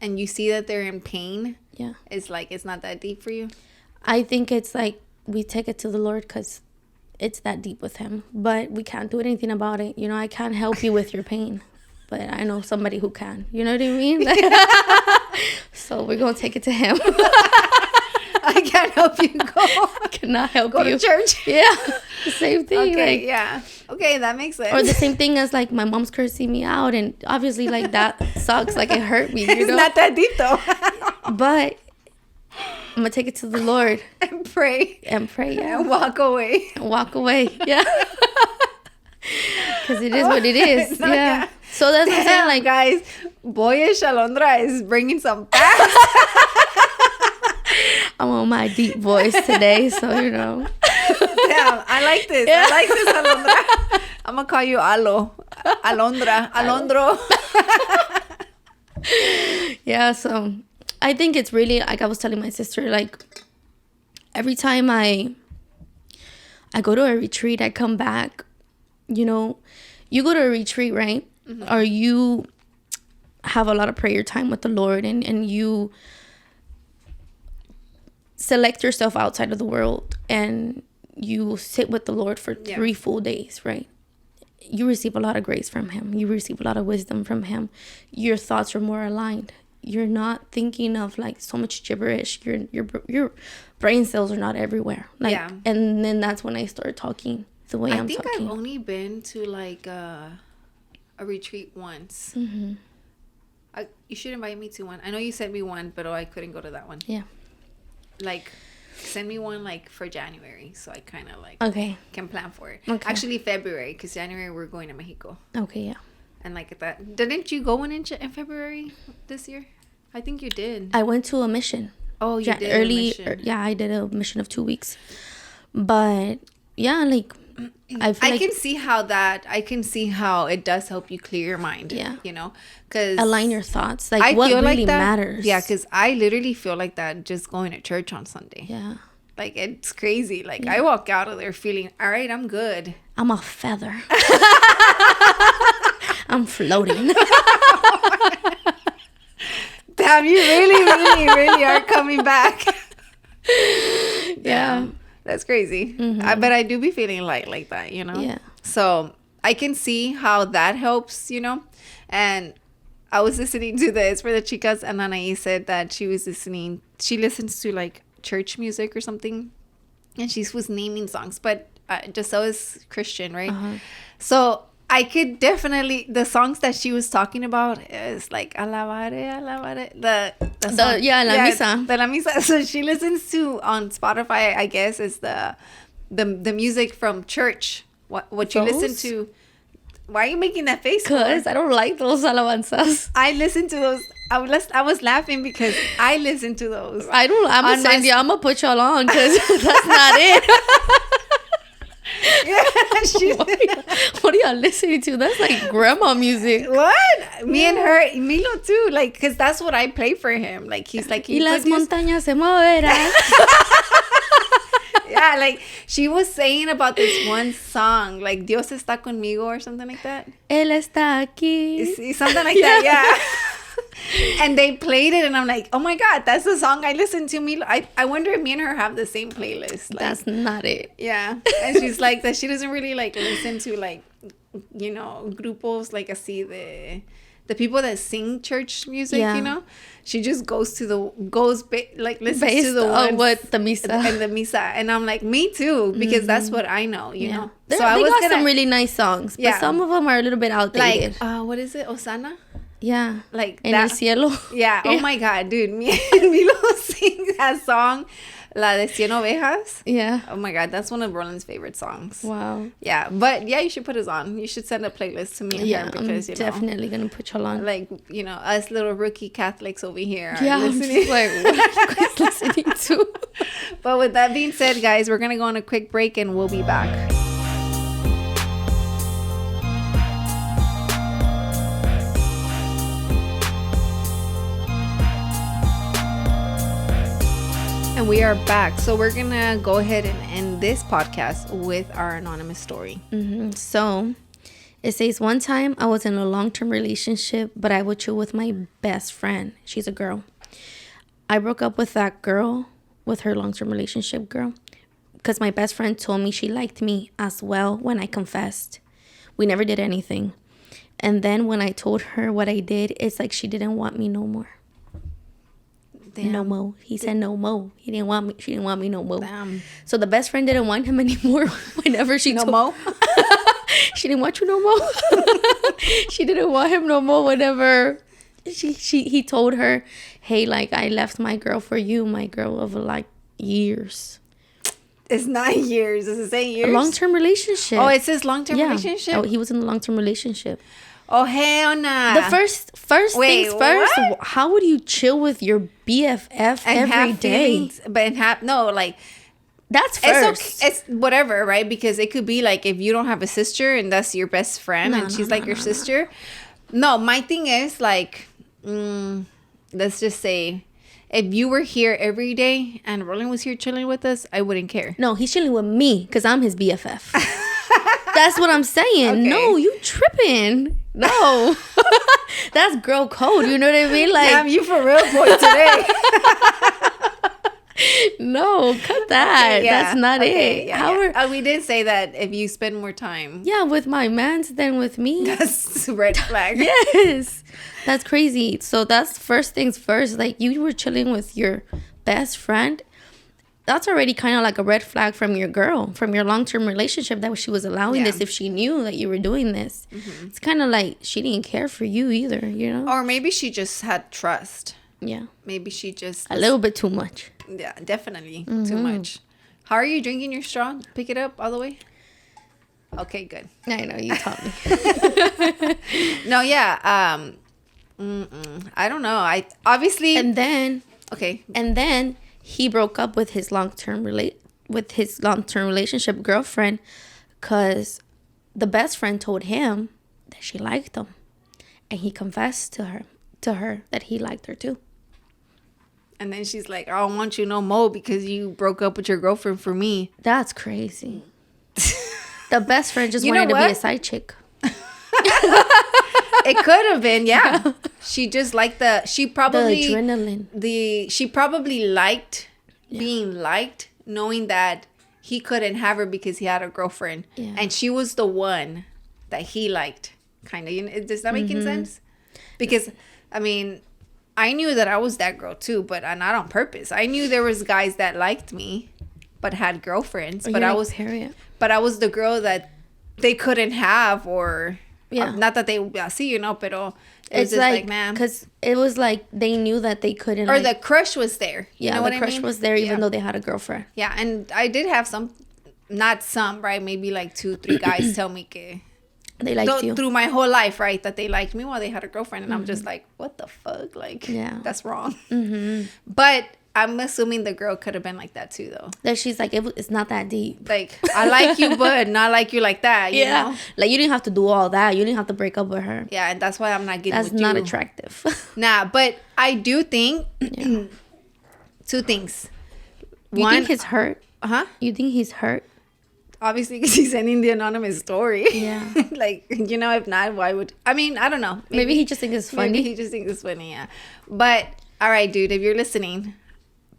and you see that they're in pain, yeah, it's like it's not that deep for you. I think it's like we take it to the Lord because it's that deep with him, but we can't do anything about it. You know, I can't help you with your pain, but I know somebody who can. You know what I mean? So we're going to take it to him. I can't help you go. I cannot help you. Go to church. Yeah. The same thing. Okay, like, yeah. Okay, that makes sense. Or the same thing as, like, my mom's cursing me out. And obviously, like, that sucks. Like, it hurt me, you know? It's not that deep, though. But I'm going to take it to the Lord. And pray. Yeah. And walk away. Yeah. Because it is what it is. Yeah. So that's what I'm saying, like, guys, Boyish Alondra is bringing some facts. I'm on my deep voice today, so you know. Damn, I like this. Yeah. I like this, Alondra. I'm gonna call you Alondra, Alondro. Yeah, so I think it's really, like I was telling my sister, like, every time I go to a retreat, I come back, you know, you go to a retreat, right? Mm-hmm. Or you have a lot of prayer time with the Lord, and you select yourself outside of the world and you sit with the Lord for 3 full days, right? You receive a lot of grace from him. You receive a lot of wisdom from him. Your thoughts are more aligned. You're not thinking of, like, so much gibberish. Your brain cells are not everywhere. Like, and then that's when I start talking the way I'm talking. I think I've only been to, like, a retreat once. Mm-hmm. You should invite me to one. I know you sent me one, but I couldn't go to that one. Yeah. Like, send me one, like, for January, so I kind of, like, can plan for it. Okay. Actually, February, because January we're going to Mexico. Okay, yeah. And, like, that, didn't you go one in February this year? I think you did. I went to a mission. Oh, you did a mission. Yeah, I did a mission of 2 weeks. But yeah, like, I can see how it does help you clear your mind. Yeah. You know, because align your thoughts. Like, what really matters. Yeah, because I literally feel like that just going to church on Sunday. Yeah. Like, it's crazy. Like, I walk out of there feeling, all right, I'm good. I'm a feather. I'm floating. Damn, you really, really, really are coming back. Yeah. That's crazy. Mm-hmm. But I do be feeling light like that, you know? Yeah. So I can see how that helps, you know? And I was listening to this for the chicas, and Anaí said that she listens to, like, church music or something. And she was naming songs, but just so is Christian, right? Uh-huh. So I could definitely, the songs that she was talking about is like alabare. The song. La misa. The la misa. So she listens to on Spotify, I guess, is the music from church. What you listen to. Why are you making that face? Because I don't like those alabanzas. I listen to those. I was laughing because I listen to those. I'm gonna put y'all on because that's not it. What are y'all listening to? That's like grandma music. What? Me and her, Milo too. Like, because that's what I play for him. Like, he's like, y las montañas se moverán. Yeah, like she was saying about this one song, like Dios está conmigo or something like that. Él está aquí. Something like that, yeah. And they played it, and I'm like, oh my God, that's the song I listen to. I wonder if me and her have the same playlist. Like, that's not it. Yeah. And she's like that she doesn't really like listen to like, you know, grupos like así the people that sing church music, you know. She just listens to the ones the misa and the misa, and I'm like, me too, because that's what I know, you know. So they got some really nice songs, but some of them are a little bit outdated. Like, what is it, Osana? Yeah, like En el cielo. Yeah. Oh my God, dude, me and Milo sing that song, La de Cien Ovejas. Yeah. Oh my God, that's one of Roland's favorite songs. Wow. Yeah, but yeah, you should put us on. You should send a playlist to me and her because I'm definitely gonna put y'all on. Like, you know, us little rookie Catholics over here are listening. I'm just like, what are you guys listening to? But with that being said, guys, we're gonna go on a quick break and we'll be back. And we are back. So we're going to go ahead and end this podcast with our anonymous story. Mm-hmm. So it says, one time I was in a long-term relationship, but I would chill with my best friend. She's a girl. I broke up with that girl, with her long-term relationship girl, because my best friend told me she liked me as well when I confessed. We never did anything. And then when I told her what I did, it's like she didn't want me no more. Damn. No more. He said no more. He didn't want me. She didn't want me no more. Damn. So the best friend didn't want him anymore. Whenever she no more. She didn't want you no more. She didn't want him no more. Whenever he told her, hey, like I left my girl for you, my girl of like years. It's not years. Does it say years? A long-term relationship. Oh, it says long-term relationship. Oh, he was in a long-term relationship. Oh, hell nah. The first Wait, things first, what? How would you chill with your BFF and every day? But like, that's first. It's whatever, right? Because it could be like if you don't have a sister and that's your best friend and she's like your sister. No, my thing is like, let's just say, if you were here every day and Roland was here chilling with us, I wouldn't care. No, he's chilling with me because I'm his BFF. That's what I'm saying. Okay. No, you tripping. No. That's girl code. You know what I mean? Like, damn, you for real boy today. No, cut that. Okay, yeah. That's not it. Yeah. We did say that if you spend more time. Yeah, with my mans than with me. That's a red flag. Yes. That's crazy. So that's first things first. Like, you were chilling with your best friend. That's already kind of like a red flag from your girl, from your long-term relationship, that she was allowing this if she knew that you were doing this. Mm-hmm. It's kind of like she didn't care for you either, you know? Or maybe she just had trust. Yeah. Maybe she just... A little bit too much. Yeah, definitely. Mm-hmm. Too much. How are you drinking your straw? Pick it up all the way? Okay, good. I know, you taught me. No, yeah. I don't know. I obviously... And then... Okay. And then... he broke up with his long-term relationship girlfriend because the best friend told him that she liked him, and he confessed to her that he liked her too. And then she's like, I don't want you no more because you broke up with your girlfriend for me. That's crazy. The best friend just wanted to be a side chick. It could have been, yeah. She just liked the adrenaline. She probably liked being liked, knowing that he couldn't have her because he had a girlfriend. Yeah. And she was the one that he liked, kind of. You know, does that make sense? Because, I mean, I knew that I was that girl too, but not on purpose. I knew there was guys that liked me, but had girlfriends. But I was Harriet. But I was the girl that they couldn't have, or not that they see, you know, pero it's like man, because it was like they knew that they couldn't, or the crush was there. You know what the crush was there even though they had a girlfriend. Yeah, and I did have right, maybe like 2-3 guys tell me que they liked you through my whole life, right, that they liked me while they had a girlfriend, and I'm just like, what the fuck, like, that's wrong. But I'm assuming the girl could have been like that too, though. That she's like, it's not that deep. Like, I like you, but not like you like that, you know? Like, you didn't have to do all that. You didn't have to break up with her. Yeah, and that's why I'm not getting with you. That's not attractive. Nah, but I do think 2 things. You think he's hurt? Uh-huh. You think he's hurt? Obviously, because he's sending the anonymous story. Yeah. Like, you know, if not, why would... I mean, I don't know. Maybe he just thinks it's funny. Maybe he just thinks it's funny, yeah. But, all right, dude, if you're listening...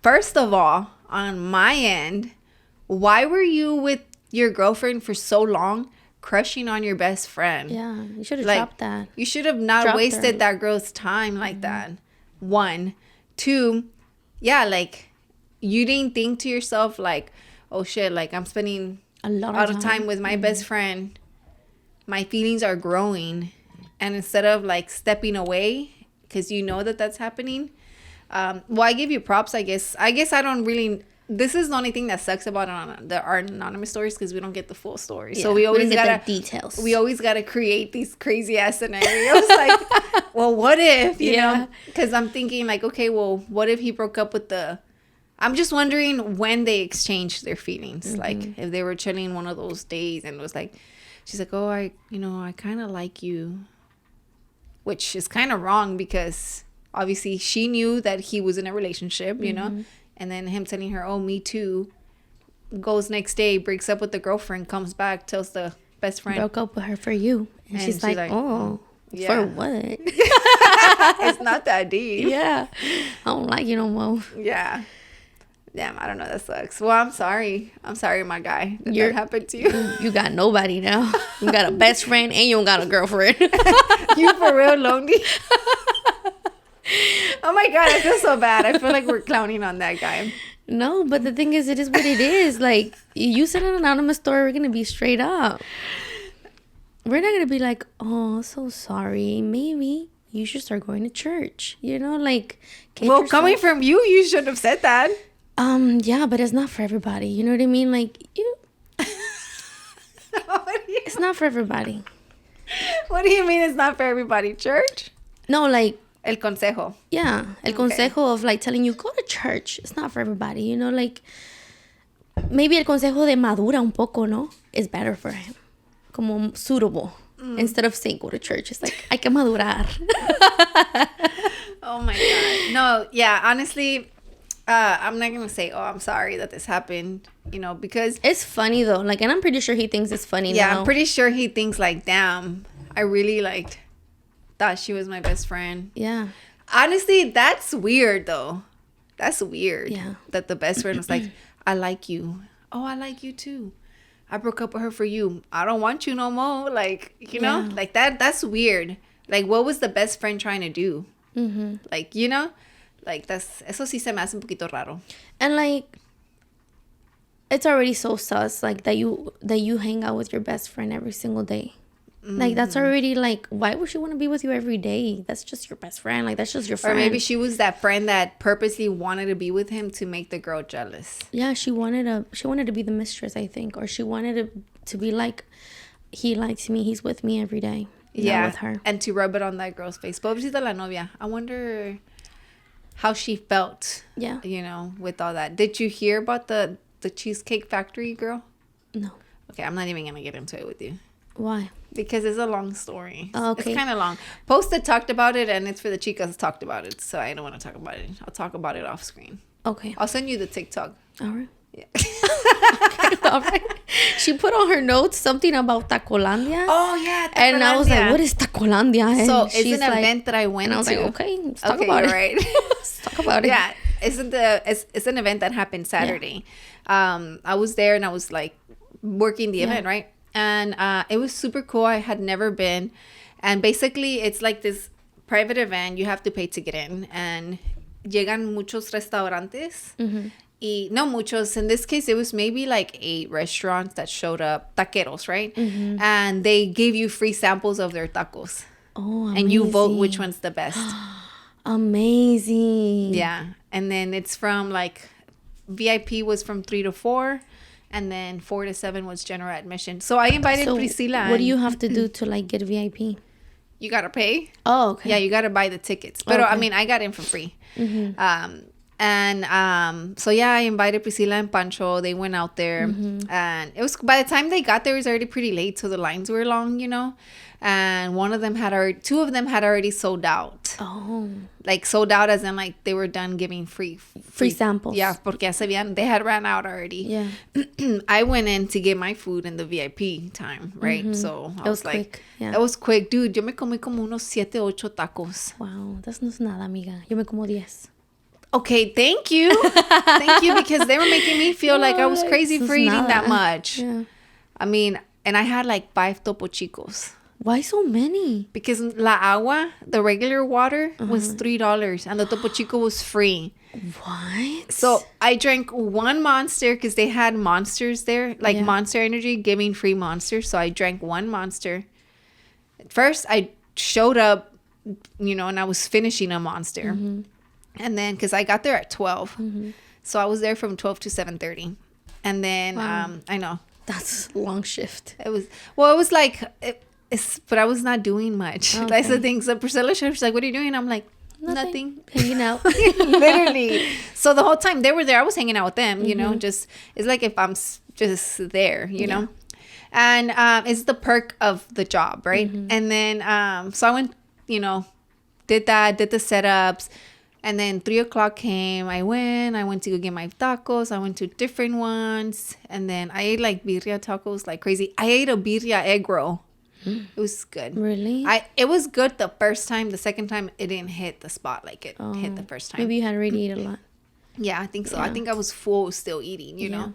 First of all, on my end, why were you with your girlfriend for so long crushing on your best friend? Yeah, you should have dropped that. You should have not wasted that girl's time like that. 1. 2, yeah, like, you didn't think to yourself, like, oh, shit, like, I'm spending a lot of time with my best friend. My feelings are growing. And instead of, like, stepping away, because you know that that's happening... well, I give you props, I guess. I don't really... This is the only thing that sucks about our anonymous stories, because we don't get the full story. Yeah, so we always got the details. We always got to create these crazy-ass scenarios. Like, well, what if, you know? Because I'm thinking, like, okay, well, what if he broke up with the... I'm just wondering when they exchanged their feelings. Like, if they were chilling one of those days and it was like... She's like, oh, I kind of like you. Which is kind of wrong, because... Obviously, she knew that he was in a relationship, you know? And then him telling her, oh, me too. Goes next day, breaks up with the girlfriend, comes back, tells the best friend. Broke up with her for you. And she's like, oh, for what? It's not that deep. Yeah. I don't like you no more. Yeah. Damn, I don't know. That sucks. Well, I'm sorry. I'm sorry, my guy, that happened to you. You got nobody now. You got a best friend and you don't got a girlfriend. You for real lonely? Oh my God, I feel so bad. I feel like we're clowning on that guy. No, but the thing is, it is what it is. Like, you send an anonymous story, we're going to be straight up. We're not going to be like, oh, so sorry. Maybe you should start going to church. You know, like... Well, coming from you, you should have said that. Yeah, but it's not for everybody. You know what I mean? Like, it's not for everybody. What do you mean it's not for everybody? Church? No, like... El consejo. Yeah. El consejo of, like, telling you, go to church. It's not for everybody. You know, like... Maybe el consejo de madura un poco, ¿no? Is better for him. Como suitable. Instead of saying go to church. It's like, hay que madurar. Oh, my God. No, yeah, honestly... I'm not gonna say, oh, I'm sorry that this happened, you know, because it's funny though. Like, and I'm pretty sure he thinks it's funny. Yeah, now. I'm pretty sure he thinks like, damn, I really thought she was my best friend. Yeah. Honestly, that's weird though. That's weird. Yeah. That the best friend was like, I like you. Oh, I like you too. I broke up with her for you. I don't want you no more. Like, you know, like that's weird. Like, what was the best friend trying to do? Like, you know. Like, eso sí se me hace un poquito raro. And, like, it's already so sus, like, that you hang out with your best friend every single day. Like, that's already, like, why would she want to be with you every day? That's just your best friend. Like, that's just your friend. Or maybe she was that friend that purposely wanted to be with him to make the girl jealous. Yeah, she wanted to be the mistress, I think. Or she wanted to be like, he likes me, he's with me every day. Yeah, with her. And to rub it on that girl's face. Pobrecita la novia. I wonder... how she felt, you know, with all that. Did you hear about the Cheesecake Factory girl? No. Okay, I'm not even going to get into it with you. Why? Because it's a long story. Oh, okay. It's kind of long. Posted talked about it, and it's for the chicas talked about it, so I don't want to talk about it. I'll talk about it off screen. Okay. I'll send you the TikTok. All right. Yeah. Okay, all right. She put on her notes something about Tacolandia. Oh, yeah, Tacolandia. And I was like, what is Tacolandia? And so it's an event that I went to. And I was like, okay, let's talk about it. Right. Let's talk about it. Yeah, it's an event that happened Saturday. Yeah. I was there and I was like working the event, right? And it was super cool. I had never been. And basically, it's like this private event. You have to pay to get in. And llegan muchos restaurantes. no muchos. In this case, it was maybe like 8 restaurants that showed up, taqueros, right? Mm-hmm. And they gave you free samples of their tacos. Oh, amazing. And you vote which one's the best. Amazing. Yeah. And then it's from like, VIP was from 3 to 4. And then 4 to 7 was general admission. So I invited Priscilla. What do you have to do to like get VIP? You got to pay. Oh, okay. Yeah, you got to buy the tickets. But I mean, I got in for free. Mm-hmm. So yeah, I invited Priscilla and Pancho. They went out there. Mm-hmm. And it was, by the time they got there, it was already pretty late. So the lines were long, you know. And two of them had already sold out. Oh. Like sold out as in like they were done giving free samples. Yeah, porque they had ran out already. Yeah. I went in to get my food in the VIP time, right? Mm-hmm. So I was like, quick. Yeah. That was quick. Dude, yo me comí como unos 7, 8 tacos. Wow, that's no es nada, amiga. Yo me como 10. Okay, thank you. Thank you, because they were making me feel like I was crazy for eating that much. Yeah. I mean, and I had like 5 Topo Chicos. Why so many? Because la agua, the regular water, was $3 and the Topo Chico was free. What? So I drank one Monster because they had Monsters there, like Monster Energy giving free Monsters. So I drank one Monster. First, I showed up, you know, and I was finishing a Monster. Mm-hmm. And then, because I got there at 12. Mm-hmm. So I was there from 12 to 7:30. And then, I know. That's a long shift. It was like... but I was not doing much. Okay. That's the thing. So Priscilla, she's like, what are you doing? I'm like, nothing. Hanging out. Literally. So the whole time they were there, I was hanging out with them, you know, just, it's like if I'm just there, you know. And it's the perk of the job, right? Mm-hmm. And then, so I went, you know, did the setups. And then 3 o'clock came. I went to go get my tacos. I went to different ones. And then I ate like birria tacos like crazy. I ate a birria egg roll. It was good. Really? It was good the first time. The second time, it didn't hit the spot like it hit the first time. Maybe you had already eaten a lot. Yeah, I think so. Yeah. I think I was full still eating, you know.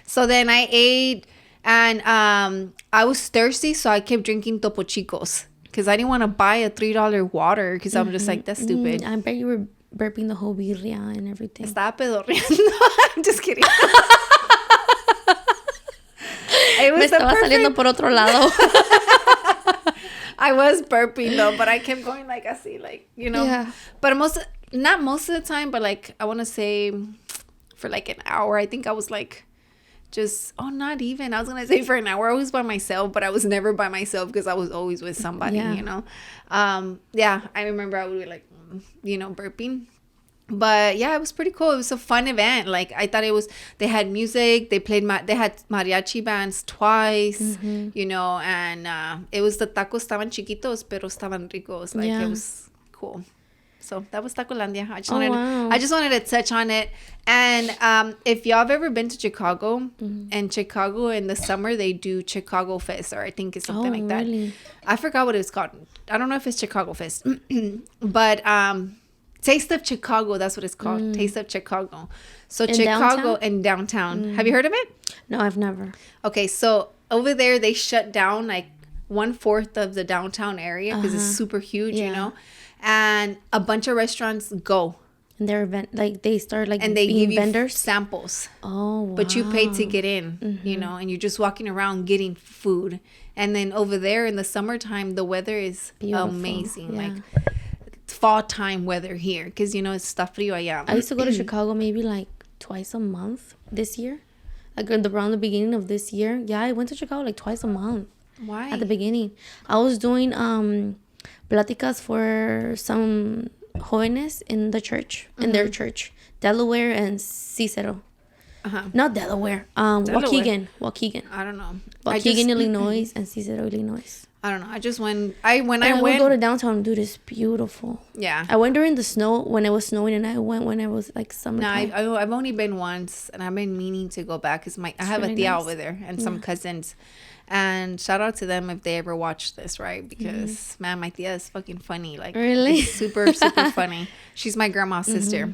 So then I ate, and I was thirsty, so I kept drinking Topo Chicos because I didn't want to buy a $3 water because I'm just like, that's stupid. I bet you were burping the whole birria and everything. Estaba pedorreando. I'm just kidding. It was Me estaba saliendo por otro lado. I was burping though, but I kept going like así, like, you know. Yeah. But not most of the time, but like I want to say for like an hour, I think I was like not even. I was going to say for an hour I was by myself, but I was never by myself because I was always with somebody, you know. I remember I would be like, you know, burping. But yeah, it was pretty cool. It was a fun event. Like I thought they had music. They had mariachi bands twice, you know, and it was the tacos estaban chiquitos, pero estaban ricos. Like it was cool. So that was Tacolandia. I just wanted to touch on it. And if y'all have ever been to Chicago, and Chicago in the summer they do Chicago Fest, or I think it's something like that. Really? I forgot what it's called. I don't know if it's Chicago Fest, but Taste of Chicago, that's what it's called. Taste of Chicago. So in Chicago and downtown. Have you heard of it? No, I've never. Okay, so over there they shut down like 1/4 of the downtown area because it's super huge, you know. And a bunch of restaurants go. And they're they start like and they being give vendors? You samples. Oh, wow. But you pay to get in, you know, and you're just walking around getting food. And then over there in the summertime, the weather is amazing. Yeah. Like fall time weather here because, you know, it's está frío allá. I used to go to Chicago maybe like twice a month this year. Like around the beginning of this year. Yeah, I went to Chicago like twice a month. Why? At the beginning. I was doing pláticas for some jóvenes in the church, in their church. Delaware and Cicero. Not Delaware. Waukegan. I don't know. Waukegan, Illinois and Cicero, Illinois. I don't know. I just went. I would go to downtown. Dude, it's beautiful. Yeah. I went during the snow when it was snowing, and I went when it was like summertime. No, I've only been once, and I've been meaning to go back because I have really a tia over there and some cousins, and shout out to them if they ever watch this, right? Because man, my tia is fucking funny. Like really super funny. She's my grandma's sister.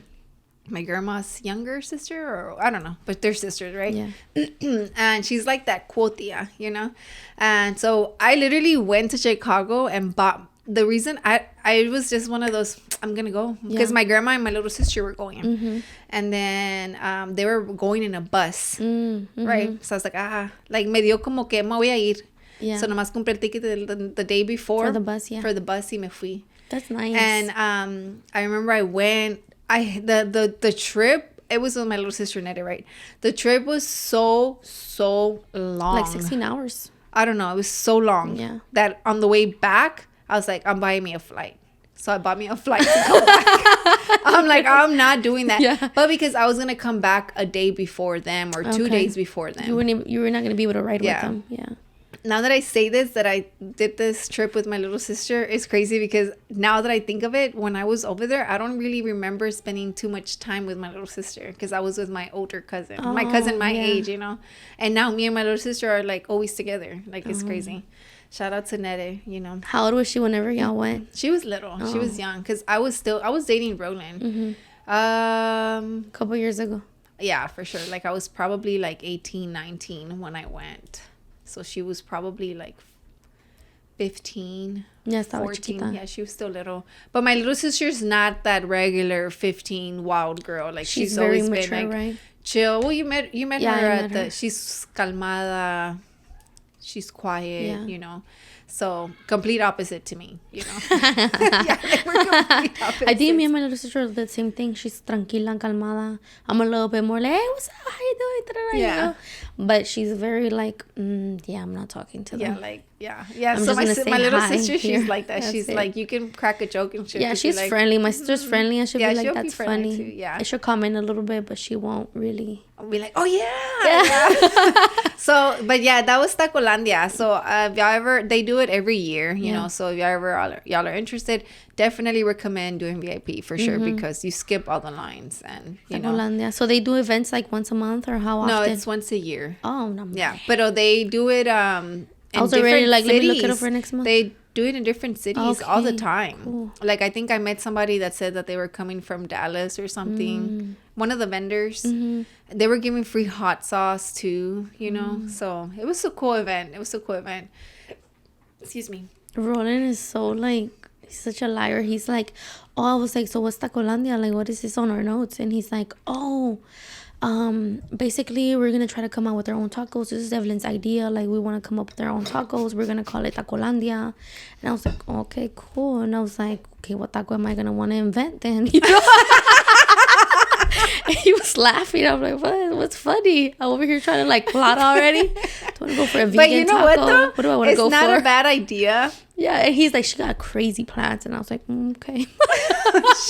My grandma's younger sister, or I don't know, but they're sisters, right? Yeah. And she's like that cool tia, you know? And so I literally went to Chicago and bought the reason I was just one of those, I'm gonna go because my grandma and my little sister were going, and then they were going in a bus, right? So I was like me dio como que me voy a ir. Yeah. So nomás compré el ticket the day before for the bus. Yeah. For the bus, y me fui. That's nice. And I remember I went. The trip. It was with my little sister Netta, right? The trip was so long. Like 16 hours. I don't know. It was so long. Yeah. That on the way back, I was like, I'm buying me a flight. So I bought me a flight to go back. I'm like, I'm not doing that. Yeah. But because I was going to come back a day before them or 2 days before them. You were not going to be able to ride with them. Yeah. Now that I say this, that I did this trip with my little sister, it's crazy because now that I think of it, when I was over there, I don't really remember spending too much time with my little sister because I was with my older cousin, my cousin my age, you know. And now me and my little sister are like always together. Like it's crazy. Shout out to Nete, you know. How old was she whenever y'all went? She was little. She was young because I was dating Roland. Couple years ago. Yeah, for sure. Like I was probably like 18, 19 when I went. So she was probably like 15, 14. Yeah, she was still little. But my little sister's not that regular 15 wild girl. Like she's always mature, been like right? Chill. Well, you met her at the. She's calmada. She's quiet. You know. So complete opposite to me, you know. Yeah, like we're complete opposite. I think me and my little sister are the same thing. She's tranquila and calmada. I'm a little bit more like, hey, what's up? How you doing? Yeah. You know? But she's very like, yeah, I'm not talking to them. Yeah, like, yeah. So my little sister, she's like that. She's like, you can crack a joke and shit. Yeah, she's like, friendly. My sister's friendly, and she'll be like, that's funny. Too, yeah. She'll comment a little bit, but she won't really. I'll be like, oh yeah. So, but yeah, that was Tacolandia. So if y'all ever, they do it every year, you know. So if y'all are interested, definitely recommend doing VIP for sure because you skip all the lines and you Tacolandia. know. So they do events like once a month or how often? No, it's once a year. Oh no. Yeah, but they do it in I was already like, cities. Let me look it up for next month. They do it in different cities all the time. Cool. Like I think I met somebody that said that they were coming from Dallas or something. One of the vendors, they were giving free hot sauce too, you know. So it was a cool event. Excuse me. Roland is so like, he's such a liar. He's like, I was like, so what's Tacolandia? Like, what is this on our notes? And he's like, basically we're gonna try to come out with our own tacos. This is Evelyn's idea. Like, we want to come up with our own tacos. We're gonna call it Tacolandia. And I was like, okay, cool. And I was like, okay, what taco am I gonna want to invent then? You know? And he was laughing. I'm like, what's funny? I'm over here trying to like plot already. Do I want to go for a vegan but you know taco? What though? What do I want to go for? It's not a bad idea. Yeah, and he's like, she got crazy plans. And I was like, okay.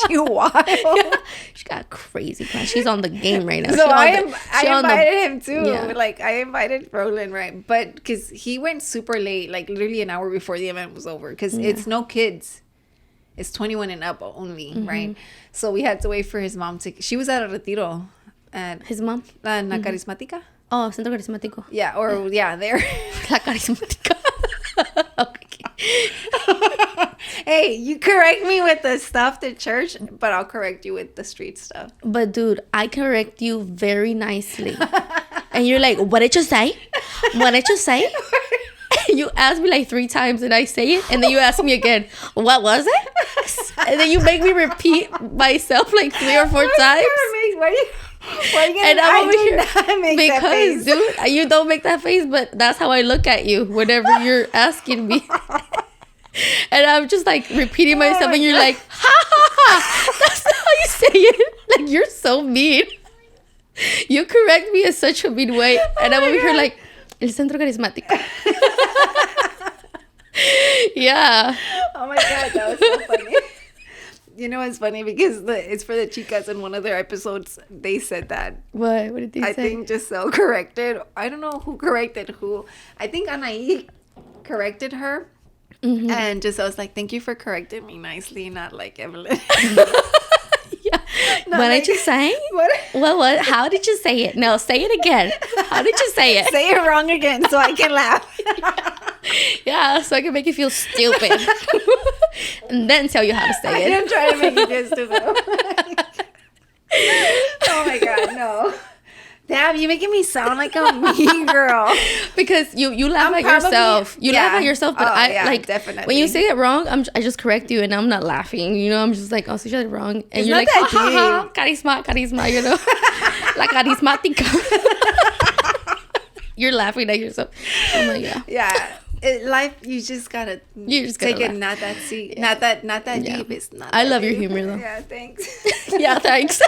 She wild. Yeah, she got crazy plans. She's on the game right now. So I invited him too. Yeah. Like I invited Roland, right? But because he went super late, like literally an hour before the event was over. Because it's no kids. It's 21 and up only, right? So we had to wait for his mom to... She was at a retiro. His mom? La Carismática? Oh, Centro Carismático. Yeah, or there. La Carismática. Okay. Hey, you correct me with the stuff to church, but I'll correct you with the street stuff. But dude, I correct you very nicely. And you're like, what did you say? What did you say? You ask me like 3 times and I say it, and then you ask me again, what was it? And then you make me repeat myself like 3 or 4 times. Why are you gonna and I'm over here not make because, that face? Dude, you don't make that face, but that's how I look at you whenever you're asking me. And I'm just like repeating myself, and you're like, ha ha ha. That's not how you say it. Like, you're so mean. You correct me in such a mean way, and I'm over here like, El Centro Carismático. Yeah. Oh my God, that was so funny. You know, it's funny because it's for the chicas. In one of their episodes, they said that. What? What did they say? I think Giselle corrected. I don't know who corrected who. I think Anaí corrected her. And Giselle was like, thank you for correcting me nicely, not like Evelyn. Yeah. What did you say? What? How did you say it? No, say it again. How did you say it? Say it wrong again so I can laugh. Yeah, so I can make you feel stupid. And then tell you how to say it. I'm trying to make you feel stupid. Oh my God, no. Damn, you're making me sound like a mean girl. Because you laugh at yourself. You laugh at yourself, but like definitely. When you say it wrong, I just correct you, and I'm not laughing. You know, I'm just like, oh, so you said it wrong, and it's you're like, ha ha ha, carisma, you know, la carismática. You're laughing at yourself. I'm like, yeah. Yeah. Life, you just gotta take it not that deep. It's not. I love your humor though. Yeah, thanks. Yeah, thanks.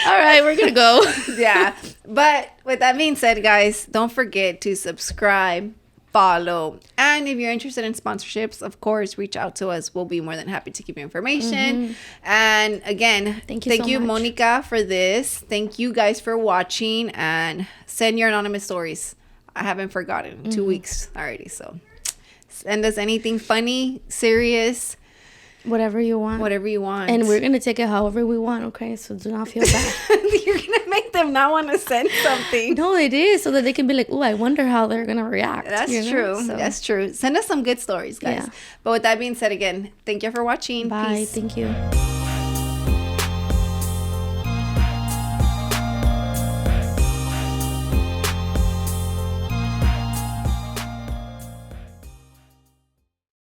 All right, we're gonna go. Yeah, but with that being said, guys, don't forget to subscribe, follow, and if you're interested in sponsorships, of course, reach out to us. We'll be more than happy to give you information. And again, thank you, Monica, for this. Thank you guys for watching, and send your anonymous stories. I haven't forgotten. 2 weeks already, so send us anything funny, serious. Whatever you want. And we're going to take it however we want, okay? So do not feel bad. You're going to make them not want to send something. No, it is. So that they can be like, oh, I wonder how they're going to react. That's true. So. That's true. Send us some good stories, guys. Yeah. But with that being said, again, thank you for watching. Bye. Peace. Thank you.